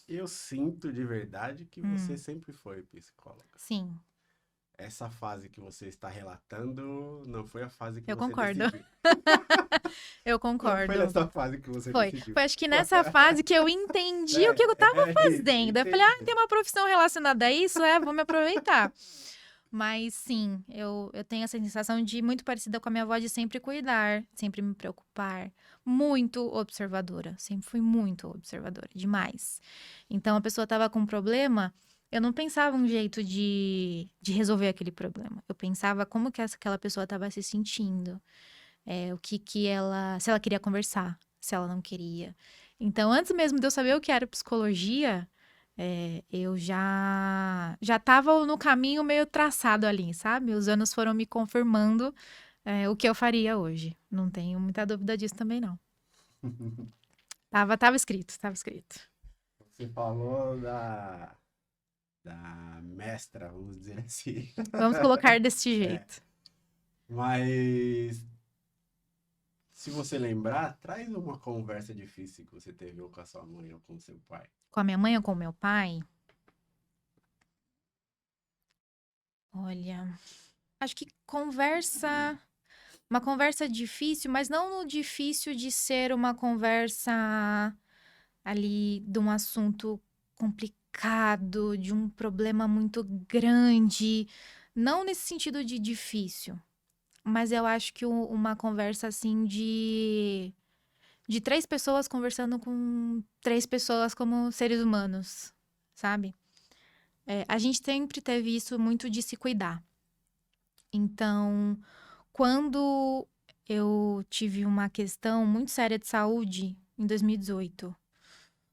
Eu sinto de verdade que você sempre foi psicóloga. Sim, Essa fase que você está relatando não foi a fase que eu você concordo. decidiu. Eu Não foi concordo. nessa fase que você Foi. decidiu. Foi acho que nessa fase que eu entendi o que eu tava fazendo. Eu falei, tem uma profissão relacionada a isso, vou me aproveitar. Mas sim, eu tenho essa sensação de muito parecida com a minha avó de sempre cuidar, sempre me preocupar. Muito observadora. Sempre fui muito observadora, demais. Então, a pessoa tava com um problema, eu não pensava um jeito de resolver aquele problema. Eu pensava como que aquela pessoa estava se sentindo. O que ela... Se ela queria conversar, se ela não queria. Então, antes mesmo de eu saber o que era psicologia, eu já estava no caminho meio traçado ali, sabe? Os anos foram me confirmando o que eu faria hoje. Não tenho muita dúvida disso também, não. Tava escrito, tava escrito. Você falou da mestra, vamos dizer assim. Vamos colocar deste jeito. Mas se você lembrar, traz uma conversa difícil que você teve ou com a sua mãe ou com o seu pai. Com a minha mãe ou com o meu pai? Olha, acho que uma conversa difícil, mas não no difícil de ser uma conversa ali de um assunto complicado, de um problema muito grande. Não nesse sentido de difícil, mas eu acho que uma conversa assim de 3 pessoas conversando com 3 pessoas como seres humanos, sabe? A gente sempre teve isso muito de se cuidar. Então, quando eu tive uma questão muito séria de saúde em 2018,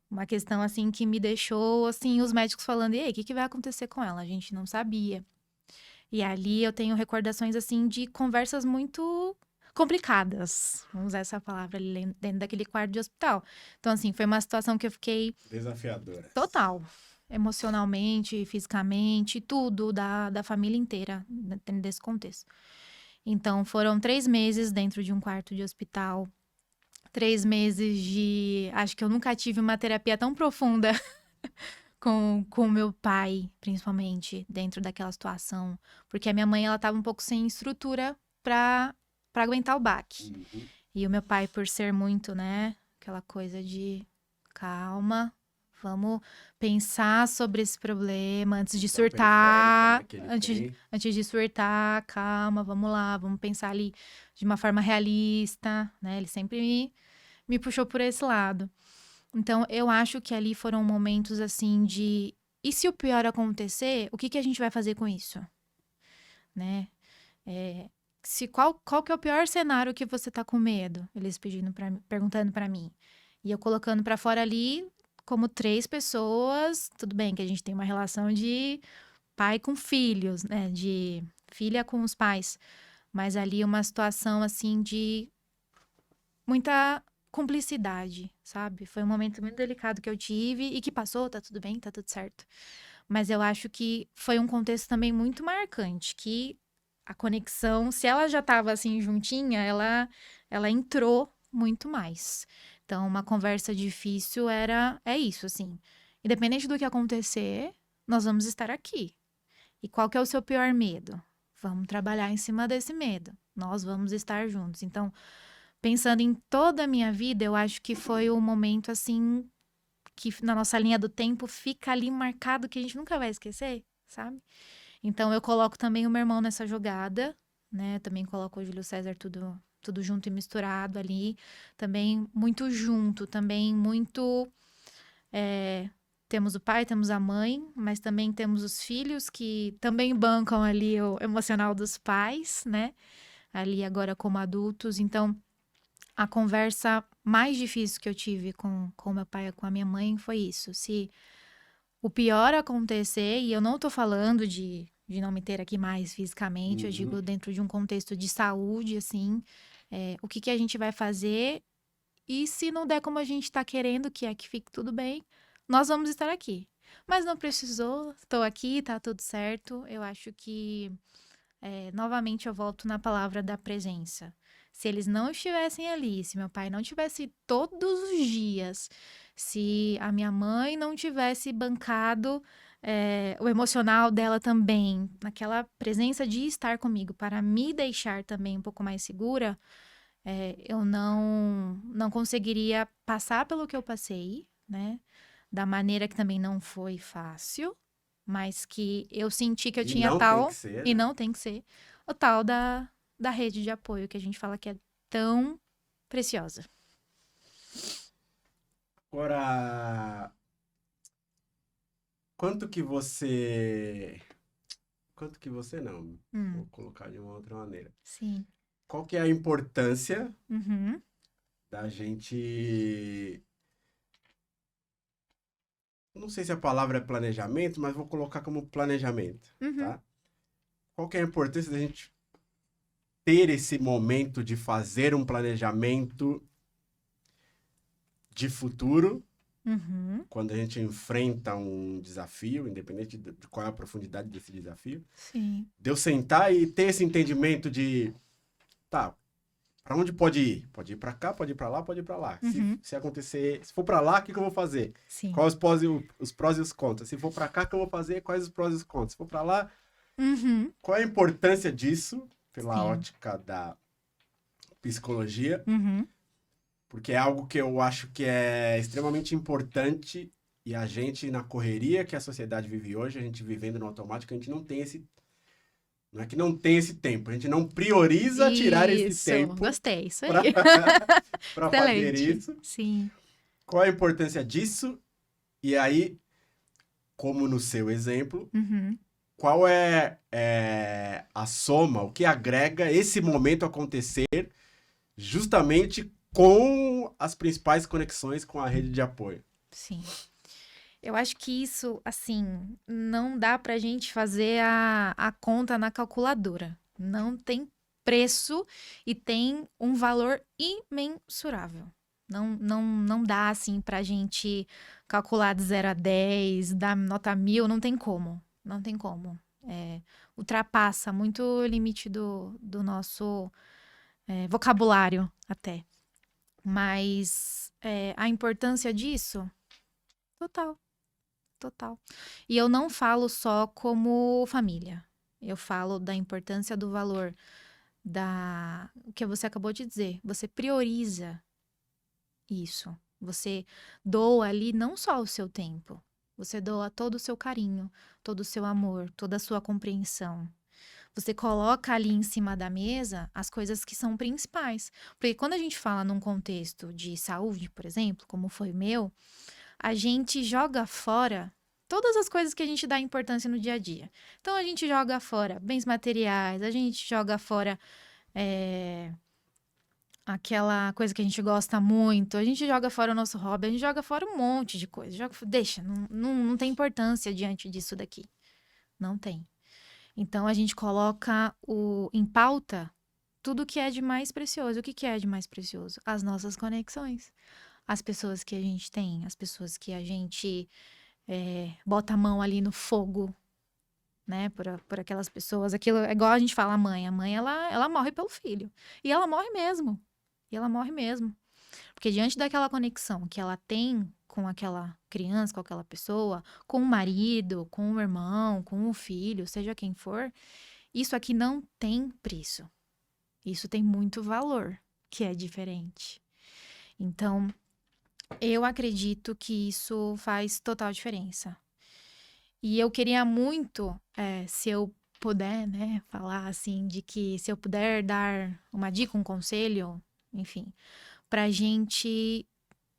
uma questão assim que me deixou assim, os médicos falando: "E aí, o que vai acontecer com ela?" A gente não sabia. E ali eu tenho recordações assim de conversas muito complicadas, vamos usar essa palavra ali dentro daquele quarto de hospital. Então assim, foi uma situação que eu fiquei Desafiadora. total, emocionalmente, fisicamente, tudo da família inteira dentro desse contexto. Então, foram 3 meses dentro de um quarto de hospital. 3 meses de... Acho que eu nunca tive uma terapia tão profunda com meu pai, principalmente, dentro daquela situação. Porque a minha mãe, ela tava um pouco sem estrutura pra aguentar o baque. Uhum. E o meu pai, por ser muito, né? Aquela coisa de calma, vamos pensar sobre esse problema antes de Visão periférica, né, surtar. que ele tem. Antes de surtar, calma, vamos lá, vamos pensar ali de uma forma realista, né? Ele sempre me puxou por esse lado. Então, eu acho que ali foram momentos assim de. E se o pior acontecer, o que a gente vai fazer com isso? Né? Qual que é o pior cenário que você tá com medo? Eles perguntando pra mim. E eu colocando pra fora ali como 3 pessoas. Tudo bem que a gente tem uma relação de pai com filhos, né? De filha com os pais. Mas ali uma situação assim de muita cumplicidade, sabe? Foi um momento muito delicado que eu tive e que passou, tá tudo bem, tá tudo certo. Mas eu acho que foi um contexto também muito marcante, que a conexão, se ela já estava assim juntinha, ela entrou muito mais. Então, uma conversa difícil é isso, assim. Independente do que acontecer, nós vamos estar aqui. E qual que é o seu pior medo? Vamos trabalhar em cima desse medo. Nós vamos estar juntos. Então, pensando em toda a minha vida, eu acho que foi um momento assim que na nossa linha do tempo fica ali marcado que a gente nunca vai esquecer, sabe? Então eu coloco também o meu irmão nessa jogada, né? Também coloco o Júlio César tudo junto e misturado ali, também muito junto, também muito temos o pai, temos a mãe, mas também temos os filhos que também bancam ali o emocional dos pais, né? ali agora como adultos. Então, a conversa mais difícil que eu tive com meu pai e com a minha mãe foi isso. Se o pior acontecer, e eu não tô falando de não me ter aqui mais fisicamente, eu digo dentro de um contexto de saúde, assim, o que a gente vai fazer? E se não der como a gente tá querendo, que é que fique tudo bem, nós vamos estar aqui. Mas não precisou, estou aqui, tá tudo certo. Eu acho que, novamente, eu volto na palavra da presença. Se eles não estivessem ali, se meu pai não tivesse todos os dias, se a minha mãe não tivesse bancado o emocional dela também, naquela presença de estar comigo, para me deixar também um pouco mais segura, eu não conseguiria passar pelo que eu passei, né? Da maneira que também não foi fácil, mas que eu senti que eu E tinha não tem que tal, ser, e né? não tem que ser, o tal da rede de apoio, que a gente fala que é tão preciosa. Agora, quanto que você... Quanto que você não? Vou Hum, colocar de uma outra maneira. sim. Qual que é a importância Uhum, da gente... Não sei se a palavra é planejamento, mas vou colocar como planejamento, uhum, tá? Qual que é a importância da gente ter esse momento de fazer um planejamento de futuro uhum, quando a gente enfrenta um desafio, independente de qual é a profundidade desse desafio, sim. de eu sentar e ter esse entendimento de, tá, para onde pode ir? Pode ir para cá, pode ir para lá, pode ir para lá. Uhum, Se acontecer, se for para lá, o que eu vou fazer? sim. Quais os prós e os contras? Se for para cá, o que eu vou fazer? Quais os prós e os contras? Se for para lá, Uhum, qual é a importância disso pela sim. ótica da psicologia? Uhum, Porque é algo que eu acho que é extremamente importante e a gente, na correria que a sociedade vive hoje, a gente vivendo no automático, a gente não tem esse. Não é que não tem esse tempo, a gente não prioriza tirar esse isso, tempo gostei, isso para aí. para fazer Excelente. isso. Sim. Qual a importância disso? E aí, como no seu exemplo, Uhum. qual é a soma, o que agrega esse momento acontecer justamente com as principais conexões com a rede de apoio? Sim. Eu acho que isso, assim, não dá pra gente fazer a conta na calculadora. Não tem preço e tem um valor imensurável. Não dá, assim, pra gente calcular de 0 a 10, dar nota 1000, não tem como. Não tem como. Ultrapassa muito o limite do nosso vocabulário até. Mas a importância disso, total. Total. E eu não falo só como família. Eu falo da importância do valor o que você acabou de dizer. Você prioriza isso. Você doa ali não só o seu tempo. Você doa todo o seu carinho, todo o seu amor, toda a sua compreensão. Você coloca ali em cima da mesa as coisas que são principais. Porque quando a gente fala num contexto de saúde, por exemplo, como foi o meu, a gente joga fora todas as coisas que a gente dá importância no dia a dia. Então, a gente joga fora bens materiais, a gente joga fora aquela coisa que a gente gosta muito, a gente joga fora o nosso hobby, a gente joga fora um monte de coisa. Deixa, não tem importância diante disso daqui. Não tem. Então, a gente coloca em pauta tudo que é de mais precioso. O que é de mais precioso? As nossas conexões. As pessoas que a gente tem, as pessoas que a gente bota a mão ali no fogo, né? Por aquelas pessoas. Aquilo é igual a gente fala, a mãe. A mãe, ela morre pelo filho. E ela morre mesmo. E ela morre mesmo. Porque diante daquela conexão que ela tem com aquela criança, com aquela pessoa, com o marido, com o irmão, com o filho, seja quem for, isso aqui não tem preço. Isso tem muito valor, que é diferente. Então, eu acredito que isso faz total diferença. E eu queria muito, se eu puder, né, falar assim, de que se eu puder dar uma dica, um conselho, enfim, pra gente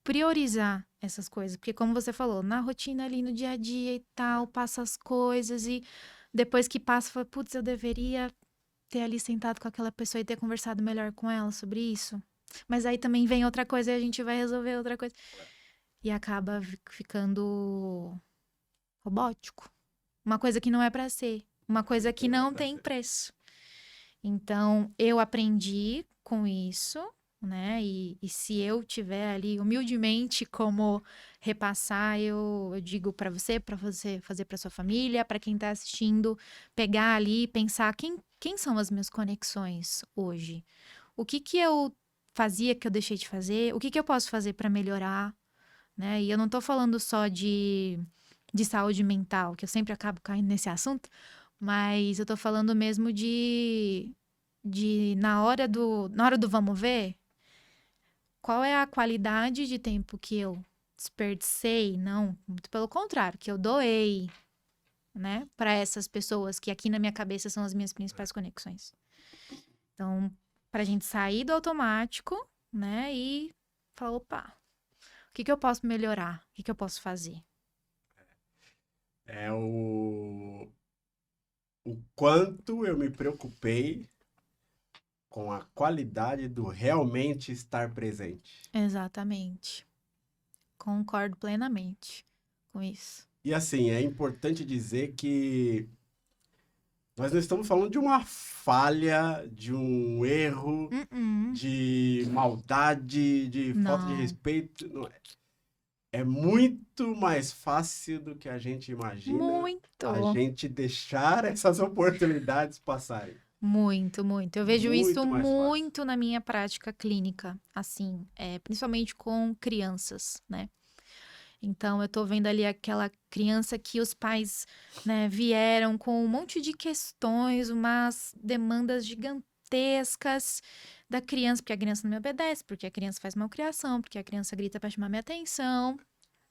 priorizar essas coisas. Porque, como você falou, na rotina ali, no dia a dia e tal, passa as coisas e depois que passa, fala, putz, eu deveria ter ali sentado com aquela pessoa e ter conversado melhor com ela sobre isso? Mas aí também vem outra coisa e a gente vai resolver outra coisa. E acaba ficando robótico. Uma coisa que não é pra ser. Uma coisa que não tem preço. Então, eu aprendi com isso, né? E se eu tiver ali humildemente como repassar, eu digo pra você fazer pra sua família, pra quem tá assistindo, pegar ali e pensar quem são as minhas conexões hoje? O que eu fazia que eu deixei de fazer? O que eu posso fazer pra melhorar? Né? E eu não tô falando só de saúde mental, que eu sempre acabo caindo nesse assunto, mas eu tô falando mesmo de na hora do vamos ver, qual é a qualidade de tempo que eu desperdicei? Não, muito pelo contrário, que eu doei, né, para essas pessoas que aqui na minha cabeça são as minhas principais conexões. Então, pra gente sair do automático, né, e falar, opa, o que eu posso melhorar? O que eu posso fazer? É o quanto eu me preocupei com a qualidade do realmente estar presente. Exatamente. Concordo plenamente com isso. E assim, é importante dizer que nós não estamos falando de uma falha, de um erro, de maldade, de falta de Não. respeito. Não é. É muito mais fácil do que a gente imagina Muito. a gente deixar essas oportunidades passarem. Muito, muito. Eu vejo isso Muito mais fácil. muito na minha prática clínica, assim, principalmente com crianças, né? Então, eu tô vendo ali aquela criança que os pais, né, vieram com um monte de questões, umas demandas gigantescas da criança, porque a criança não me obedece, porque a criança faz malcriação, porque a criança grita pra chamar minha atenção,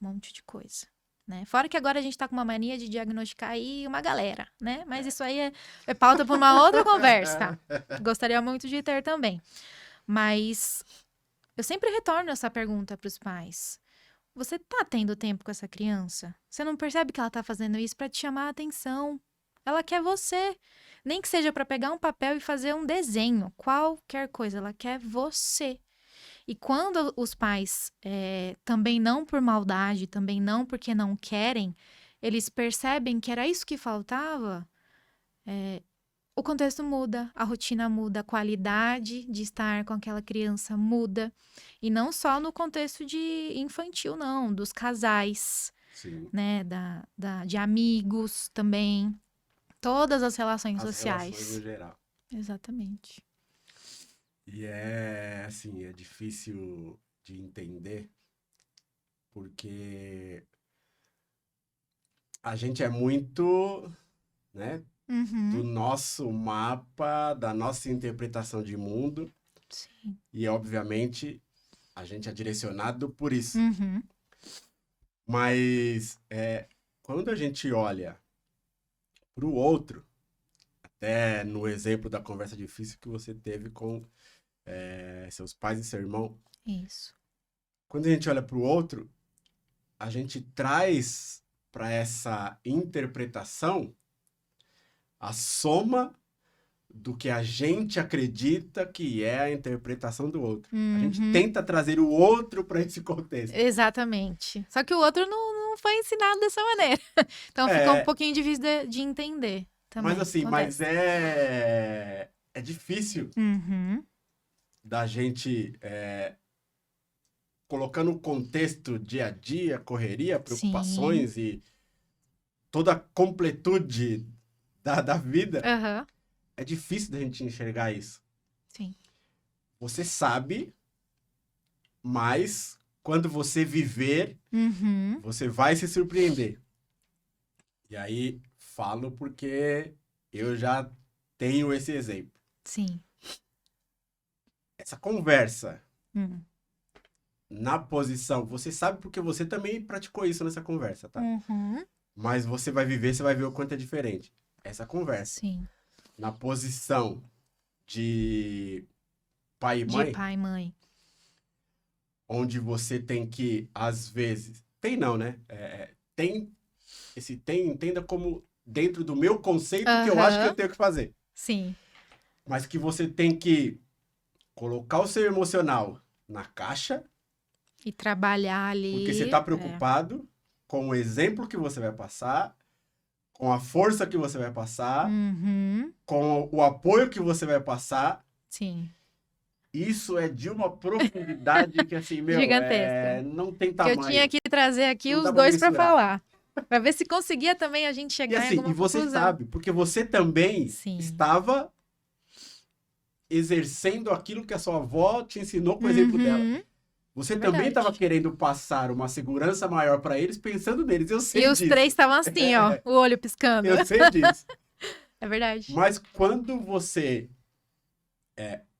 um monte de coisa, né? Fora que agora a gente tá com uma mania de diagnosticar aí uma galera, né? Mas isso aí é pauta para uma outra conversa. Gostaria muito de ter também. Mas eu sempre retorno essa pergunta pros pais. Você tá tendo tempo com essa criança? Você não percebe que ela tá fazendo isso pra te chamar a atenção? Ela quer você. Nem que seja pra pegar um papel e fazer um desenho. Qualquer coisa, ela quer você. E quando os pais, também não por maldade, também não porque não querem, eles percebem que era isso que faltava, o contexto muda, a rotina muda, a qualidade de estar com aquela criança muda. E não só no contexto de infantil, não, dos casais, Sim. né, de amigos também. Todas as relações sociais. Relações no geral. Exatamente. E assim, é difícil de entender, porque a gente é muito, né, do nosso mapa, da nossa interpretação de mundo. Sim. E, obviamente, a gente é direcionado por isso. Uhum. Mas, quando a gente olha para o outro, até no exemplo da conversa difícil que você teve com seus pais e seu irmão. Isso. Quando a gente olha para o outro, a gente traz para essa interpretação a soma do que a gente acredita que é a interpretação do outro. A gente tenta trazer o outro para esse contexto. Exatamente. Só que o outro não foi ensinado dessa maneira. Então ficou um pouquinho difícil de entender também. Mas assim, acontece. é difícil da gente colocando o contexto dia a dia, correria, preocupações. Sim. E toda a completude da vida. É difícil da gente enxergar isso. Sim. Você sabe, mas quando você viver, você vai se surpreender. E aí, falo porque eu já tenho esse exemplo. Sim. Essa conversa na posição, você sabe porque você também praticou isso nessa conversa, tá? Mas você vai viver, você vai ver o quanto é diferente. Essa conversa. Sim. Na posição de pai e mãe. De pai e mãe. Onde você tem que, às vezes... Tem não, né? Entenda como dentro do meu conceito que eu acho que eu tenho que fazer. Sim. mas que você tem que colocar o seu emocional na caixa, E trabalhar porque você ali. está preocupado com o exemplo que você vai passar, com a força que você vai passar, Uhum, com o apoio que você vai passar. sim. Isso é de uma profundidade que, assim, meu, Gigantesca. não tem Que eu tinha tamanho. que trazer aqui Não os dá pra dois para mensurar. falar. Para ver se conseguia também a gente E chegar em assim, alguma e você conclusão. sabe, porque você também Sim. estava exercendo aquilo que a sua avó te ensinou com o exemplo dela. Uhum, Você é também estava verdade. querendo passar uma segurança maior para eles, pensando neles. Eu E sei os três disso. estavam assim, ó, o olho piscando. Eu sei disso. É verdade. Mas quando você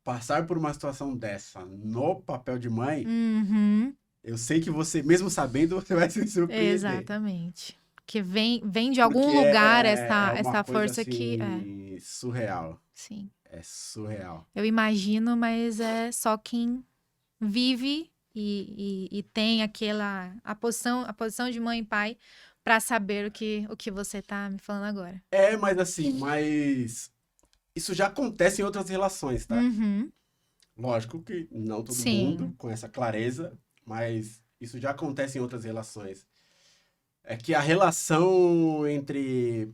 passar por uma situação dessa no papel de mãe, Uhum, eu sei que você, mesmo sabendo, você vai se surpreender. exatamente. Que vem de Porque algum lugar é uma essa coisa força que assim surreal. sim. É surreal. Eu imagino, mas é só quem vive e tem a posição de mãe e pai para saber o que você tá me falando agora. Mas assim, isso já acontece em outras relações, tá? Uhum, Lógico que não todo mundo sim. com essa clareza, mas isso já acontece em outras relações. É que a relação entre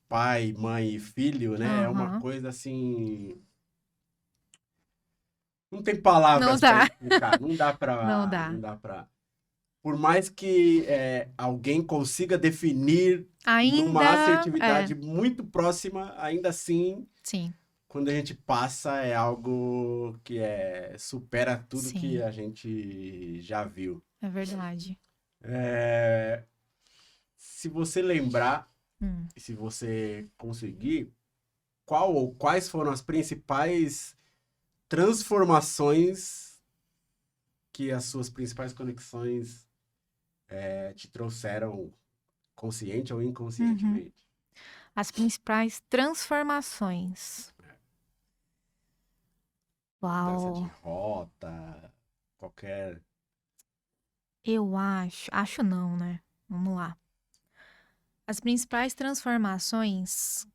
pai, mãe e filho, né, é uma Aham. coisa assim, não tem Não palavras para dá. explicar, Não não dá. dá para. Por mais que alguém consiga definir numa Ainda é, assertividade muito próxima, ainda assim, sim, quando a gente passa, é algo que supera tudo que sim, a gente já viu. é verdade. É, se você lembrar, Hum. e se você conseguir, qual ou quais foram as principais transformações que as suas principais conexões te trouxeram, consciente ou Uhum. inconscientemente? As principais transformações. Mudança de Uau, rota, qualquer. eu acho não, né? Vamos lá. As principais transformações,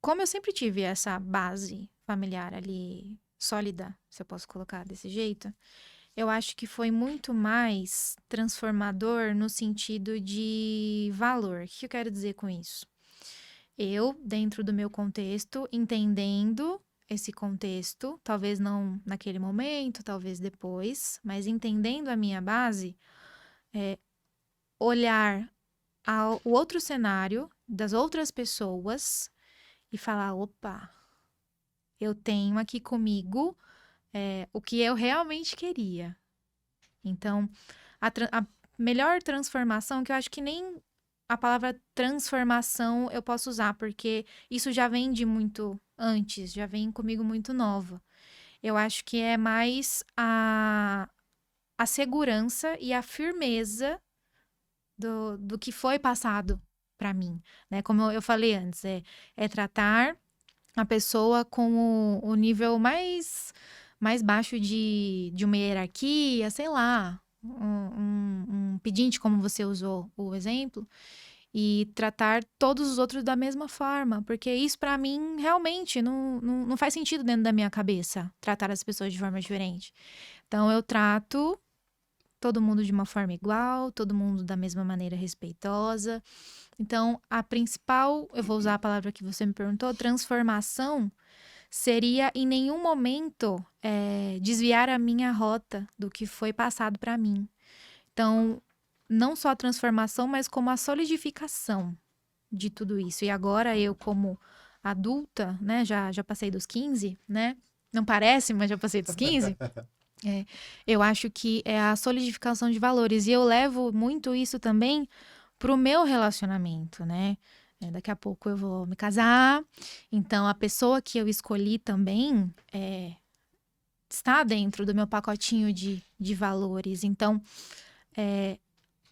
como eu sempre tive essa base familiar ali sólida, se eu posso colocar desse jeito, eu acho que foi muito mais transformador no sentido de valor. O que eu quero dizer com isso? Eu, dentro do meu contexto, entendendo esse contexto, talvez não naquele momento, talvez depois, mas entendendo a minha base, olhar o outro cenário das outras pessoas e falar: opa, eu tenho aqui comigo o que eu realmente queria. Então, a melhor transformação, que eu acho que nem a palavra transformação eu posso usar, porque isso já vem de muito antes, já vem comigo muito nova. Eu acho que é mais a segurança e a firmeza do que foi passado para mim, né? Como eu falei antes, é tratar a pessoa com o nível mais baixo de uma hierarquia, sei lá, um pedinte, como você usou o exemplo, e tratar todos os outros da mesma forma, porque isso para mim realmente não faz sentido dentro da minha cabeça, tratar as pessoas de forma diferente. Então eu trato todo mundo de uma forma igual, todo mundo da mesma maneira respeitosa. Então, a principal, eu vou usar a palavra que você me perguntou, transformação, seria em nenhum momento desviar a minha rota do que foi passado para mim. Então, não só a transformação, mas como a solidificação de tudo isso. E agora eu, como adulta, né, já passei dos 15, né? Não parece, mas já passei dos 15. Eu acho que é a solidificação de valores. E eu levo muito isso também pro meu relacionamento, né? Daqui a pouco eu vou me casar. Então, a pessoa que eu escolhi também está dentro do meu pacotinho de valores. Então,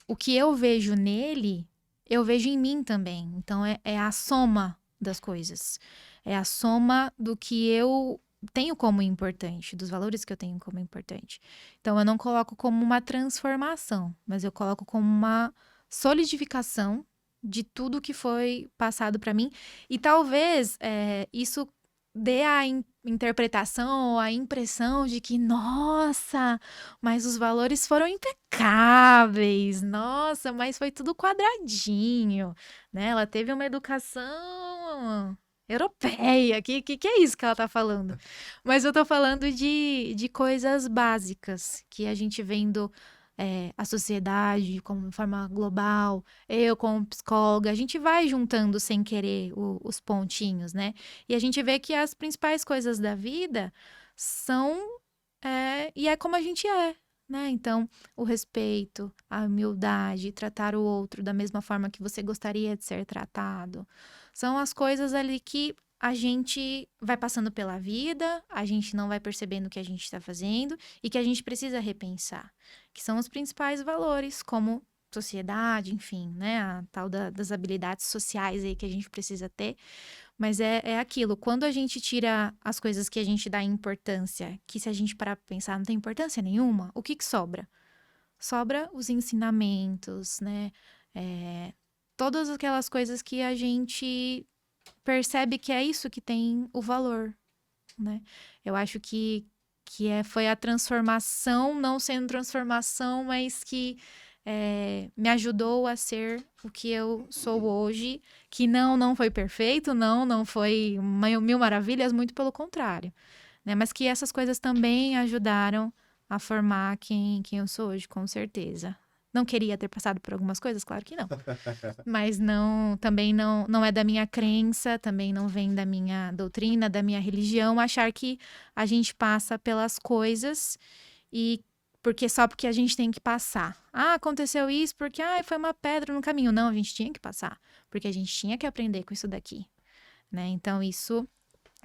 o que eu vejo nele, eu vejo em mim também. Então, é a soma das coisas. É a soma do que eu tenho como importante, dos valores que eu tenho como importante. Então, eu não coloco como uma transformação, mas eu coloco como uma solidificação de tudo que foi passado para mim. E talvez isso dê a interpretação ou a impressão de que, nossa, mas os valores foram impecáveis, nossa, mas foi tudo quadradinho, né? Ela teve uma educação europeia, que é isso que ela tá falando? Mas eu tô falando de coisas básicas que a gente vendo a sociedade como forma global, eu como psicóloga, a gente vai juntando sem querer os pontinhos, né? E a gente vê que as principais coisas da vida são. E é como a gente é, né? Então, o respeito, a humildade, tratar o outro da mesma forma que você gostaria de ser tratado. São as coisas ali que a gente vai passando pela vida, a gente não vai percebendo o que a gente está fazendo e que a gente precisa repensar, que são os principais valores, como sociedade, enfim, né? A tal das habilidades sociais aí que a gente precisa ter. Mas é aquilo, quando a gente tira as coisas que a gente dá importância, que se a gente parar pra pensar não tem importância nenhuma, o que sobra? Sobra os ensinamentos, né? É, todas aquelas coisas que a gente percebe que é isso que tem o valor, né? Eu acho que foi a transformação, não sendo transformação, mas que me ajudou a ser o que eu sou hoje, que não foi perfeito, não foi mil maravilhas, muito pelo contrário, né? Mas que essas coisas também ajudaram a formar quem eu sou hoje, com certeza. Não queria ter passado por algumas coisas, claro que não. Mas também não é da minha crença, também não vem da minha doutrina, da minha religião, achar que a gente passa pelas coisas e porque a gente tem que passar. Ah, aconteceu isso porque foi uma pedra no caminho. Não, a gente tinha que passar, porque a gente tinha que aprender com isso daqui, né? Então isso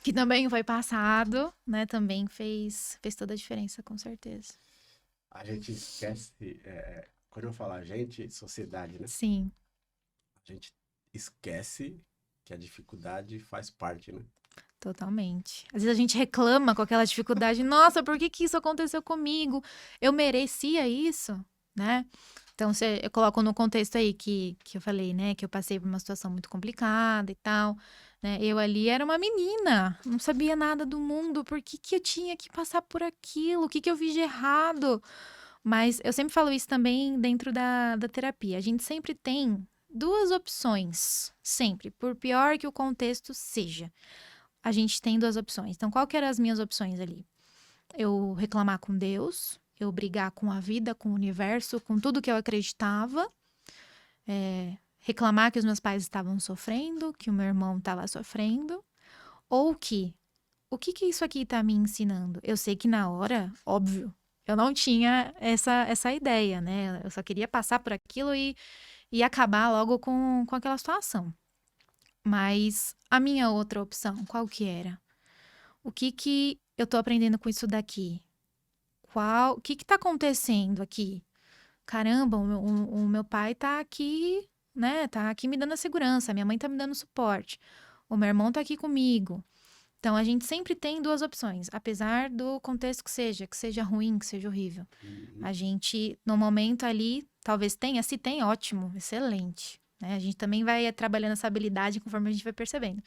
que também foi passado, né, também fez toda a diferença, com certeza. A gente esquece, quando eu falo a gente, sociedade, né? Sim. A gente esquece que a dificuldade faz parte, né? Totalmente. Às vezes a gente reclama com aquela dificuldade. Nossa, por que isso aconteceu comigo? Eu merecia isso, né? Então, eu coloco no contexto aí que eu falei, né? Que eu passei por uma situação muito complicada e tal, né? Eu ali era uma menina, não sabia nada do mundo. Por que eu tinha que passar por aquilo? O que eu fiz de errado? Mas eu sempre falo isso também dentro da terapia. A gente sempre tem duas opções, sempre, por pior que o contexto seja, a gente tem duas opções. Então, qual que eram as minhas opções ali? Eu reclamar com Deus, eu brigar com a vida, com o universo, com tudo que eu acreditava, reclamar que os meus pais estavam sofrendo, que o meu irmão estava sofrendo, ou o que isso aqui está me ensinando? Eu sei que na hora, óbvio, eu não tinha essa ideia, né? Eu só queria passar por aquilo e acabar logo com aquela situação. Mas a minha outra opção, qual que era? O que eu tô aprendendo com isso daqui? O que tá acontecendo aqui? Caramba, o meu pai tá aqui, né? Tá aqui me dando a segurança, minha mãe tá me dando suporte, o meu irmão tá aqui comigo. Então a gente sempre tem duas opções, apesar do contexto que seja ruim, que seja horrível. Uhum. A gente, no momento ali, talvez tenha, se tem, ótimo, excelente. Né? A gente também vai trabalhando essa habilidade conforme a gente vai percebendo.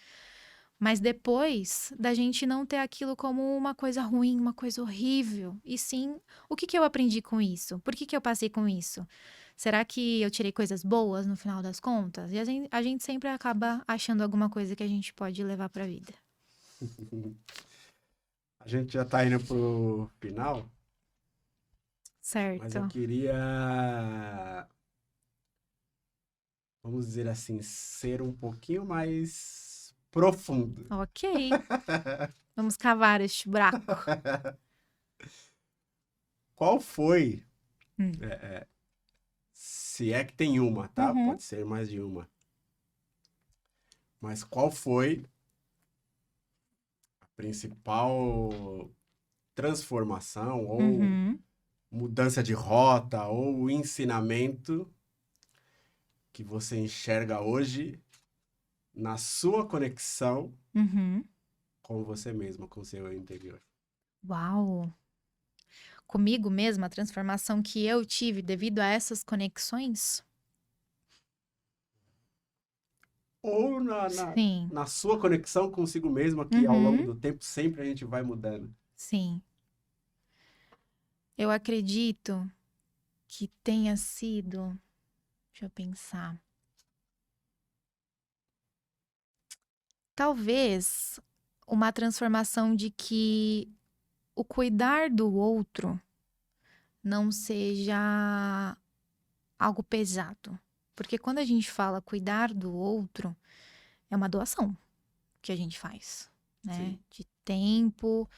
Mas depois da gente não ter aquilo como uma coisa ruim, uma coisa horrível. E sim, o que eu aprendi com isso? Por que eu passei com isso? Será que eu tirei coisas boas no final das contas? E a gente sempre acaba achando alguma coisa que a gente pode levar para a vida. A gente já tá indo pro final, mas eu Certo. queria, vamos dizer assim, ser um pouquinho mais profundo. Ok. Vamos cavar este buraco. Qual foi, Hum. se é que tem uma, tá? Uhum. Pode ser mais de uma. Mas qual foi a principal transformação ou Uhum. mudança de rota ou ensinamento que você enxerga hoje na sua conexão Uhum. com você mesma, com o seu interior? Uau! Comigo mesma, a transformação que eu tive devido a essas conexões? ou Sim. na sua conexão consigo mesma, que ao longo Uhum. do tempo sempre a gente vai mudando. Sim. Eu acredito que tenha sido. Deixa eu pensar. Talvez uma transformação de que o cuidar do outro não seja algo pesado. Porque quando a gente fala cuidar do outro, é uma doação que a gente faz, né? Sim, De tempo,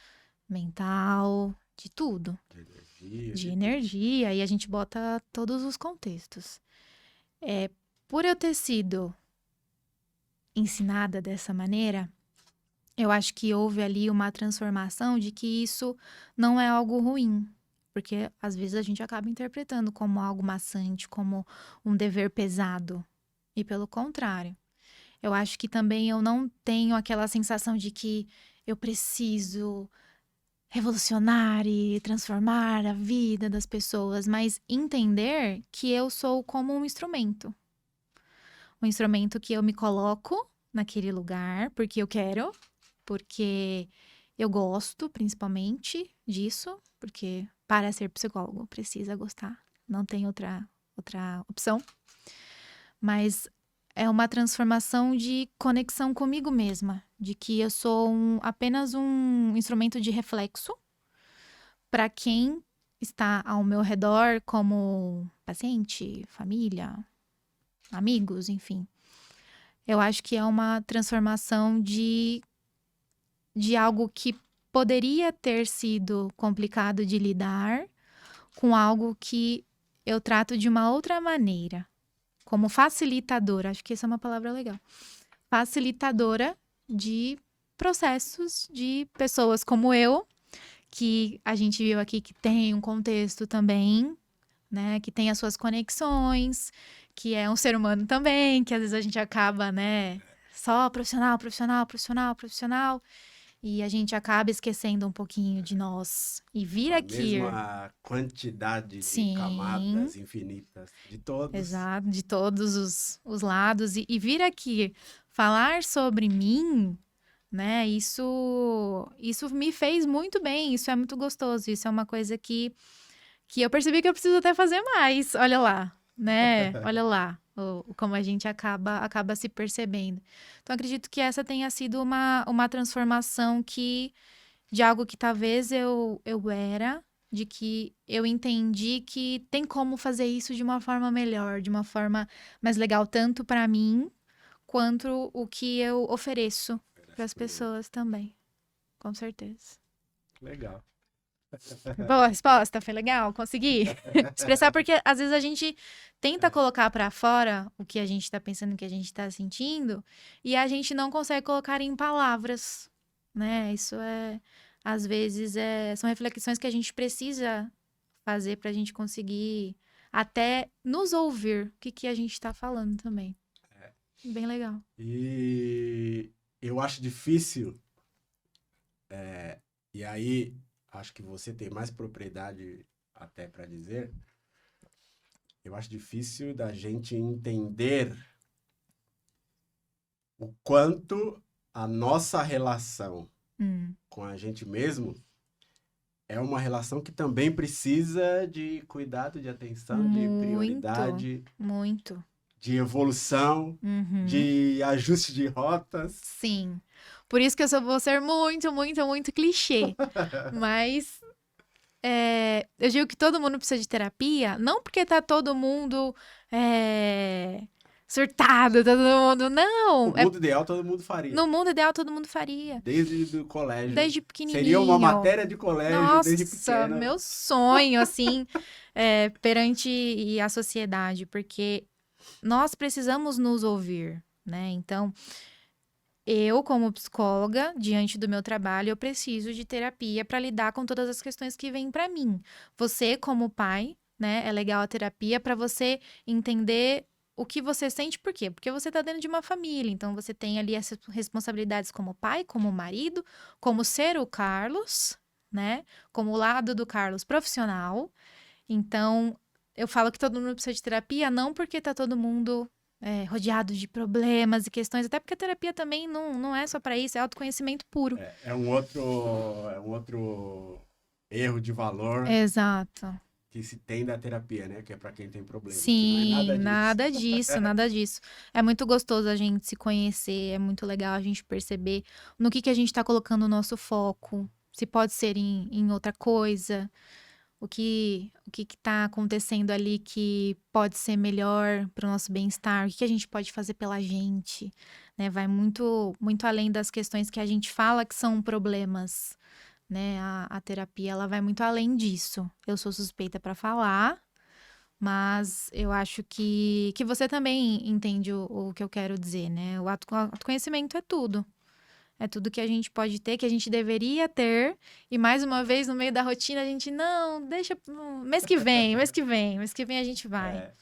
mental, de tudo. de energia, De de tudo. energia, e a gente bota todos os contextos. Por eu ter sido ensinada dessa maneira, eu acho que houve ali uma transformação de que isso não é algo ruim. Porque às vezes a gente acaba interpretando como algo maçante, como um dever pesado. E pelo contrário. Eu acho que também eu não tenho aquela sensação de que eu preciso revolucionar e transformar a vida das pessoas, mas entender que eu sou como um instrumento. Um instrumento que eu me coloco naquele lugar porque eu quero, porque eu gosto principalmente disso, porque para ser psicólogo precisa gostar, não tem outra opção. Mas é uma transformação de conexão comigo mesma, de que eu sou apenas um instrumento de reflexo para quem está ao meu redor, como paciente, família, amigos, enfim. Eu acho que é uma transformação de algo que poderia ter sido complicado de lidar com algo que eu trato de uma outra maneira, como facilitadora. Acho que essa é uma palavra legal. Facilitadora de processos de pessoas como eu, que a gente viu aqui que tem um contexto também, né, que tem as suas conexões, que é um ser humano também, que às vezes a gente acaba, né, só profissional, profissional, profissional, profissional, e a gente acaba esquecendo um pouquinho de nós. E vir Com a aqui, mesma quantidade de sim, camadas infinitas de todos. exato, de todos os lados, e vir aqui falar sobre mim, né, isso me fez muito bem, isso é muito gostoso, isso é uma coisa que eu percebi que eu preciso até fazer mais. Olha lá, né? Olha lá como a gente acaba se percebendo. Então, acredito que essa tenha sido uma transformação de algo que talvez eu era, de que eu entendi que tem como fazer isso de uma forma melhor, de uma forma mais legal, tanto para mim, quanto o que eu ofereço para as Pro outro. pessoas também. Com certeza. Legal. Boa resposta, foi legal, consegui expressar porque às vezes a gente tenta colocar pra fora o que a gente tá pensando, o que a gente tá sentindo, e a gente não consegue colocar em palavras, né? Isso às vezes são reflexões que a gente precisa fazer pra gente conseguir até nos ouvir o que a gente tá falando também. Bem legal. E eu acho difícil, e aí acho que você tem mais propriedade até para dizer, eu acho difícil da gente entender o quanto a nossa relação Hum, com a gente mesmo é uma relação que também precisa de cuidado, de atenção, de muito, prioridade, muito. de evolução, Uhum. de ajuste de rotas. Sim. Por isso que vou ser muito, muito, muito clichê. Mas eu digo que todo mundo precisa de terapia, não porque tá todo mundo surtado, todo mundo. O Não! mundo ideal todo mundo faria. No mundo ideal todo mundo faria. Desde o colégio. Desde Seria uma pequenininho. matéria de colégio desde Nossa, pequena. meu sonho, assim, perante a sociedade, porque nós precisamos nos ouvir, né? Então, eu, como psicóloga, diante do meu trabalho, eu preciso de terapia para lidar com todas as questões que vêm para mim. Você, como pai, né, é legal a terapia para você entender o que você sente, por quê? Porque você está dentro de uma família, então você tem ali as responsabilidades como pai, como marido, como ser o Carlos, né, como o lado do Carlos profissional. Então, eu falo que todo mundo precisa de terapia, não porque tá todo mundo rodeado de problemas e questões, até porque a terapia também não é só para isso, é autoconhecimento puro. É um outro erro de valor Exato. que se tem da terapia, né? Que é para quem tem problema, que não é Sim, nada disso. nada disso, nada disso. É muito gostoso a gente se conhecer, é muito legal a gente perceber no que a gente tá colocando o nosso foco, se pode ser em outra coisa, o que tá acontecendo ali que pode ser melhor para o nosso bem-estar, o que a gente pode fazer pela gente, né? Vai muito, muito além das questões que a gente fala que são problemas, né? A terapia, ela vai muito além disso. Eu sou suspeita para falar, mas eu acho que você também entende o que eu quero dizer, né? O autoconhecimento é tudo. É tudo que a gente pode ter, que a gente deveria ter. E mais uma vez, no meio da rotina, a gente, não, deixa mês que vem, mês que vem a gente vai. É,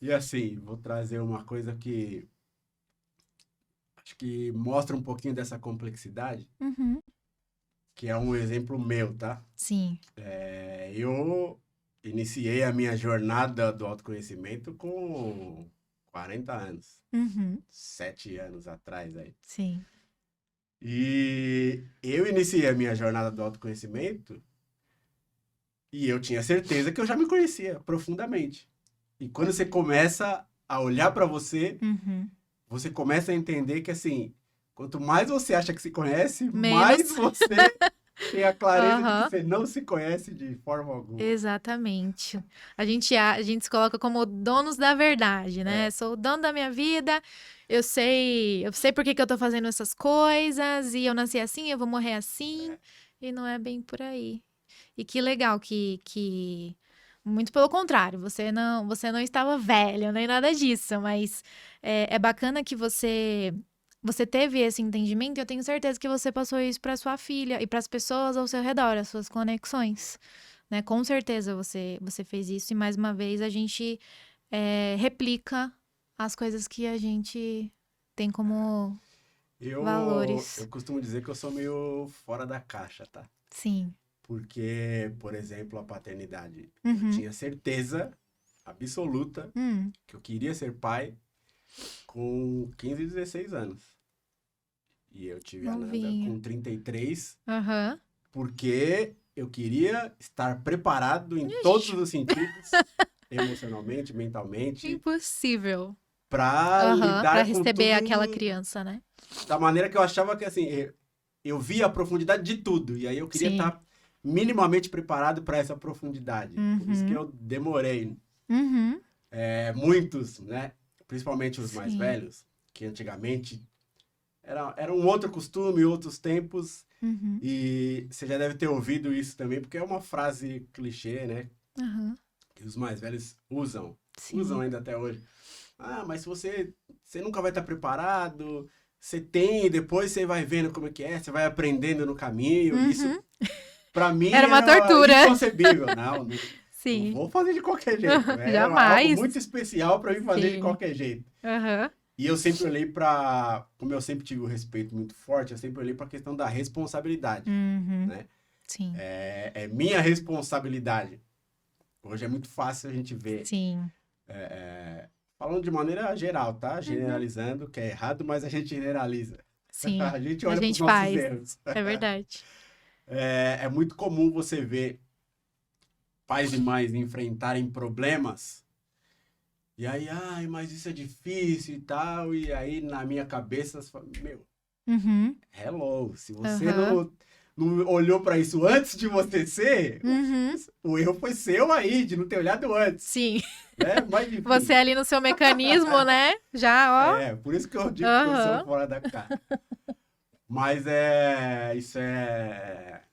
e assim, vou trazer uma coisa que acho que mostra um pouquinho dessa complexidade, Uhum. que é um exemplo meu, tá? Sim. Eu iniciei a minha jornada do autoconhecimento com 40 anos, Uhum. 7 anos atrás aí. Sim. E eu iniciei a minha jornada do autoconhecimento e eu tinha certeza que eu já me conhecia profundamente. E quando você começa a olhar para você, Uhum. você começa a entender que, assim, quanto mais você acha que se conhece, mais Menos. você tem a clareza de que Aham. você não se conhece de forma alguma. Exatamente. A gente se coloca como donos da verdade, né? É, Sou o dono da minha vida, eu sei por que que eu tô fazendo essas coisas, e eu nasci assim, eu vou morrer assim, é. e não é bem por aí. E que legal que muito pelo contrário, você não estava velho, nem nada disso, mas é bacana que você teve esse entendimento, e eu tenho certeza que você passou isso para sua filha e para as pessoas ao seu redor, as suas conexões, né? Com certeza você fez isso, e mais uma vez a gente replica as coisas que a gente tem como Eu valores. costumo dizer que eu sou meio fora da caixa, tá? Sim. Porque, por exemplo, a paternidade. Eu Uhum. tinha certeza absoluta Hum. que eu queria ser pai com 15, 16 anos. E eu tive a Nanda Novinho. com 33, Aham. porque eu queria estar preparado em todos Ixi, os sentidos, emocionalmente, mentalmente, impossível. para Aham, pra lidar com receber aquela tudo criança, né? da maneira que eu achava que, assim, eu via a profundidade de tudo. E aí eu queria Sim. estar minimamente preparado para essa profundidade. Por isso que Uhum. eu demorei. Uhum. Muitos, né? Principalmente os mais Sim. velhos, que antigamente era um outro costume, outros tempos. Uhum. E você já deve ter ouvido isso também, porque é uma frase clichê, né? Aham. Que os mais velhos usam Sim. ainda até hoje. Ah, mas se você nunca vai estar preparado, você tem, e depois você vai vendo como é que é, você vai aprendendo no caminho. Isso, Uhum. para mim, Era uma era tortura. inconcebível. Não Sim. vou fazer de qualquer jeito. É algo Jamais. muito especial para mim fazer de Sim. qualquer jeito. Aham. E eu sempre olhei para, como eu sempre tive um respeito muito forte, eu sempre olhei para a questão da responsabilidade, Uhum. né? Sim. É minha responsabilidade. Hoje é muito fácil a gente ver, Sim. falando de maneira geral, tá? Uhum. Generalizando, que é errado, mas a gente generaliza. Sim. A gente A olha para os gente nossos faz. erros. É verdade. É muito comum você ver pais e mães enfrentarem problemas. E aí, ai, mas isso é difícil e tal. E aí, na minha cabeça, você fala, meu, Uhum. hello. Se você Aham. não olhou para isso antes de você ser, Uhum. o erro foi seu aí, de não ter olhado antes. Sim. Né? Mas, Você enfim. ali no seu mecanismo, né? Já, ó. Por isso que eu digo que eu sou Aham. fora da caixa. Mas isso é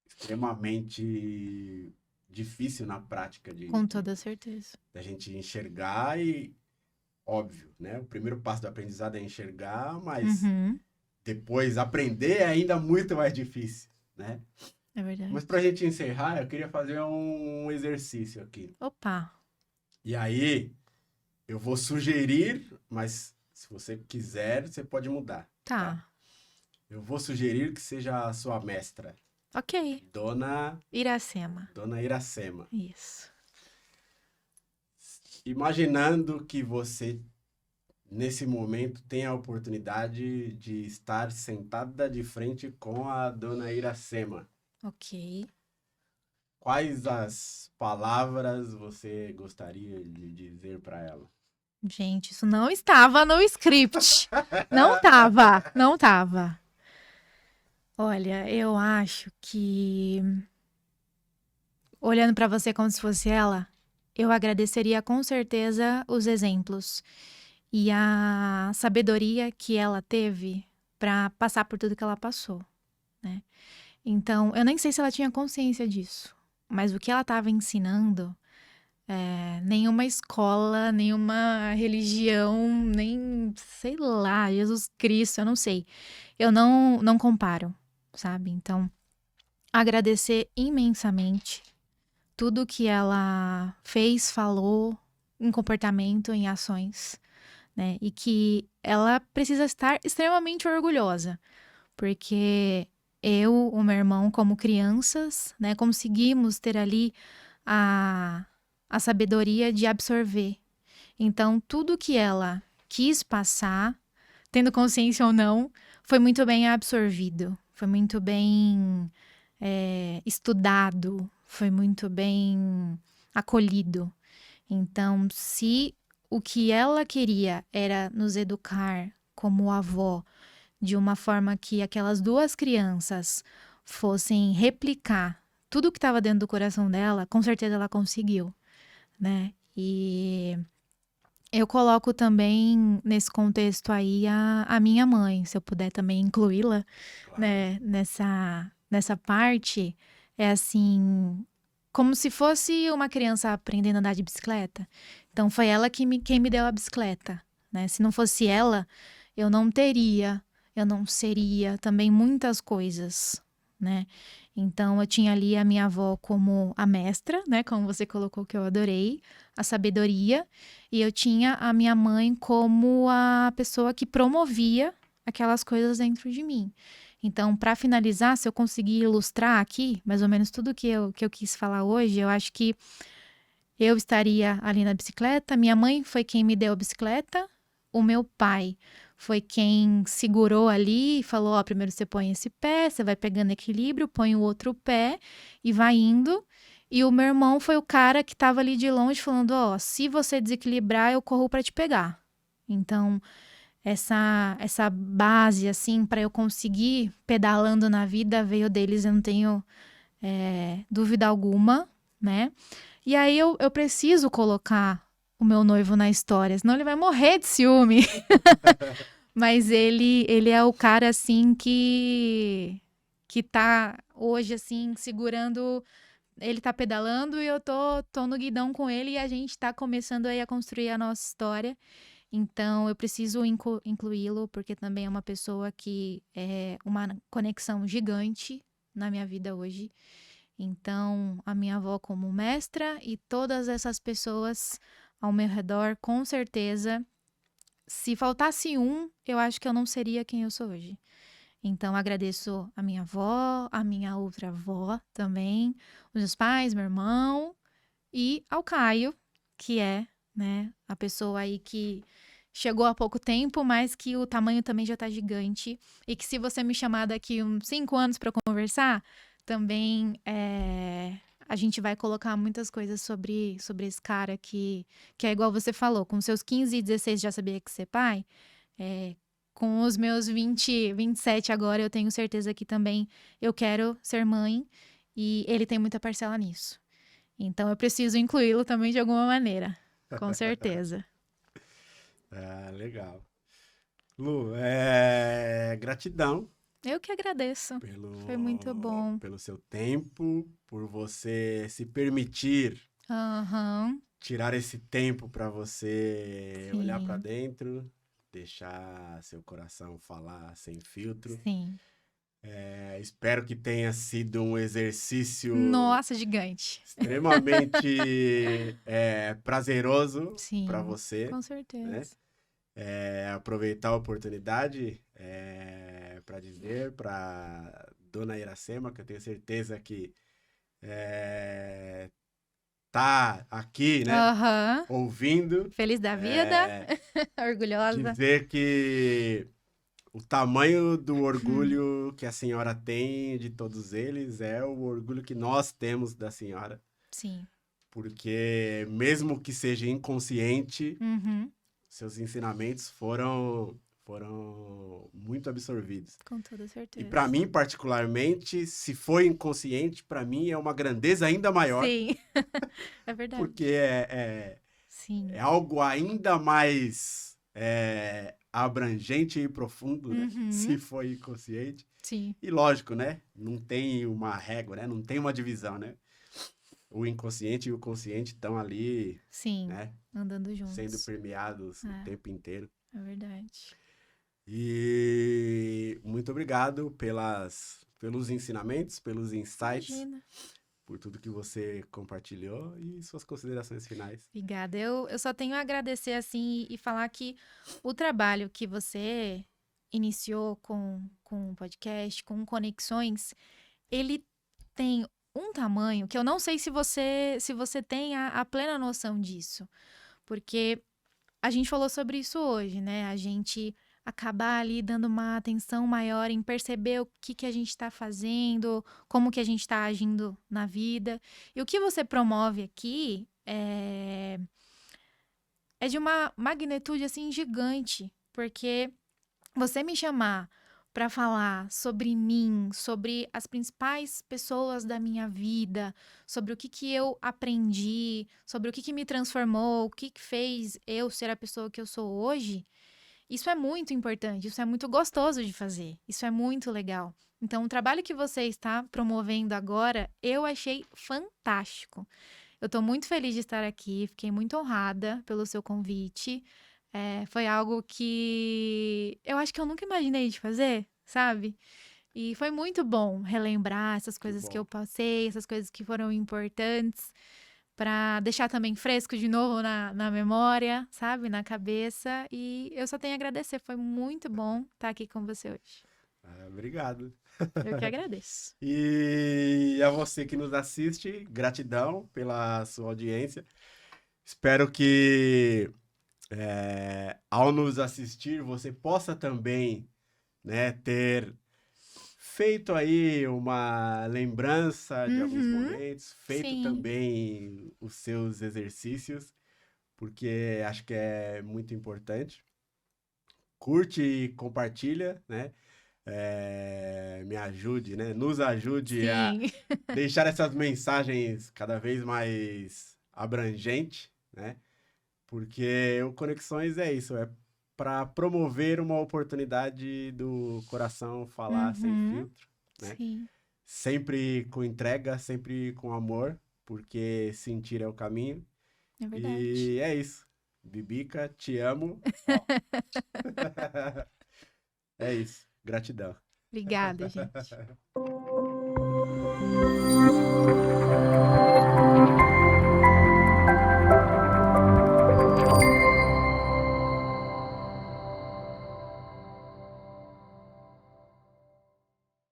extremamente difícil na prática Com toda certeza. da gente enxergar e, óbvio, né? O primeiro passo do aprendizado é enxergar, mas Uhum. depois aprender é ainda muito mais difícil, né? É verdade. Mas para a gente encerrar, eu queria fazer um exercício aqui. Opa. E aí, eu vou sugerir, mas se você quiser, você pode mudar, tá? Tá. Eu vou sugerir que seja a sua mestra, Ok. Dona Iracema. Iracema. Isso. Imaginando que você, nesse momento, tem a oportunidade de estar sentada de frente com a dona Iracema. Ok. Quais as palavras você gostaria de dizer para ela? Gente, isso não estava no script. Não tava, não tava. Olha, eu acho que, olhando pra você como se fosse ela, eu agradeceria com certeza os exemplos e a sabedoria que ela teve pra passar por tudo que ela passou, né? Então, eu nem sei se ela tinha consciência disso, mas o que ela estava ensinando, nenhuma escola, nenhuma religião, nem, sei lá, Jesus Cristo, eu não sei. Eu não comparo, sabe? Então, agradecer imensamente tudo que ela fez, falou, em comportamento, em ações, né? E que ela precisa estar extremamente orgulhosa, porque eu, o meu irmão, como crianças, né, conseguimos ter ali a sabedoria de absorver. Então, tudo que ela quis passar, tendo consciência ou não, foi muito bem absorvido, foi muito bem estudado, foi muito bem acolhido. Então, se o que ela queria era nos educar como avó, de uma forma que aquelas duas crianças fossem replicar tudo que estava dentro do coração dela, com certeza ela conseguiu, né? E eu coloco também nesse contexto aí a minha mãe, se eu puder também incluí-la, Claro. né, nessa parte, é assim, como se fosse uma criança aprendendo a andar de bicicleta. Então foi ela quem me deu a bicicleta, né? Se não fosse ela, eu não teria, eu não seria também muitas coisas, né? Então eu tinha ali a minha avó como a mestra, né? Como você colocou que eu adorei, a sabedoria, e eu tinha a minha mãe como a pessoa que promovia aquelas coisas dentro de mim. Então, para finalizar, se eu conseguir ilustrar aqui, mais ou menos tudo que eu quis falar hoje, eu acho que eu estaria ali na bicicleta, minha mãe foi quem me deu a bicicleta, o meu pai foi quem segurou ali e falou: ó, primeiro você põe esse pé, você vai pegando equilíbrio, põe o outro pé e vai indo. E o meu irmão foi o cara que estava ali de longe falando: ó, se você desequilibrar, eu corro para te pegar. Então, essa base, assim, para eu conseguir pedalando na vida veio deles, eu não tenho dúvida alguma, né? E aí eu preciso colocar o meu noivo na história, senão ele vai morrer de ciúme. Mas ele é o cara, assim, que tá hoje, assim, segurando. Ele tá pedalando e eu tô no guidão com ele e a gente tá começando aí a construir a nossa história. Então, eu preciso incluí-lo, porque também é uma pessoa que é uma conexão gigante na minha vida hoje. Então, a minha avó como mestra e todas essas pessoas ao meu redor, com certeza, se faltasse um, eu acho que eu não seria quem eu sou hoje. Então, agradeço a minha avó, a minha outra avó também, os meus pais, meu irmão e ao Caio, que é, né, a pessoa aí que chegou há pouco tempo, mas que o tamanho também já tá gigante. E que se você me chamar daqui uns 5 anos para conversar, também a gente vai colocar muitas coisas sobre esse cara que é igual você falou, com seus 15 e 16 já sabia que ser pai. Com os meus 27 agora, eu tenho certeza que também eu quero ser mãe e ele tem muita parcela nisso. Então eu preciso incluí-lo também de alguma maneira, com certeza. Ah, legal. Lu, gratidão Eu que agradeço. Foi muito pelo, bom. pelo seu tempo, por você se permitir Aham, tirar esse tempo para você olhar para sim, dentro, deixar seu coração falar sem filtro. sim. Espero que tenha sido um exercício Nossa, gigante. extremamente prazeroso para Sim, você, com né? certeza. Aproveitar a oportunidade para dizer para Dona Iracema que eu tenho certeza que tá aqui, né, Aham. ouvindo, Feliz da vida. Orgulhosa. dizer que o tamanho do orgulho que a senhora tem de todos eles é o orgulho que nós temos da senhora, Sim. porque mesmo que seja inconsciente, Uhum. seus ensinamentos foram muito absorvidos. Com toda E certeza. para mim, particularmente, se foi inconsciente, para mim é uma grandeza ainda maior, Sim. É verdade. porque é Sim. algo ainda mais abrangente e profundo, né? Uhum. Se foi inconsciente. Sim. E lógico, né? Não tem uma régua, né? Não tem uma divisão, né? O inconsciente e o consciente estão ali, Sim. né? Andando juntos. Sendo permeados o tempo inteiro. É verdade. E muito obrigado pelos ensinamentos, pelos insights, Imagina. por tudo que você compartilhou e suas considerações finais. Obrigada. Eu só tenho a agradecer, assim, e falar que o trabalho que você iniciou com o podcast, com Conexões, ele tem um tamanho que eu não sei se você tem a plena noção disso. Porque a gente falou sobre isso hoje, né? A gente acabar ali dando uma atenção maior em perceber o que a gente está fazendo, como que a gente está agindo na vida. E o que você promove aqui é de uma magnitude, assim, gigante. Porque você me chamar para falar sobre mim, sobre as principais pessoas da minha vida, sobre o que eu aprendi, sobre o que me transformou, o que fez eu ser a pessoa que eu sou hoje, isso é muito importante, isso é muito gostoso de fazer, isso é muito legal. Então, o trabalho que você está promovendo agora, eu achei fantástico. Eu estou muito feliz de estar aqui, fiquei muito honrada pelo seu convite. Foi algo que eu acho que eu nunca imaginei de fazer, sabe? E foi muito bom relembrar essas coisas que eu passei, essas coisas que foram importantes, para deixar também fresco de novo na memória, sabe? Na cabeça. E eu só tenho a agradecer, foi muito bom estar aqui com você hoje. Obrigado. Eu que agradeço. E a você que nos assiste, gratidão pela sua audiência. Espero que ao nos assistir você possa também, né, ter feito aí uma lembrança de alguns momentos, feito Sim. também os seus exercícios, porque acho que é muito importante. Curte e compartilha, né? Me ajude, né? Nos ajude a Sim. deixar essas mensagens cada vez mais abrangentes, né? Porque o Conexões é isso, é para promover uma oportunidade do coração falar sem filtro, né? Sim. Sempre com entrega, sempre com amor, porque sentir é o caminho. É verdade. E é isso. Bibica, te amo. Ó. É isso. Gratidão. Obrigada, gente.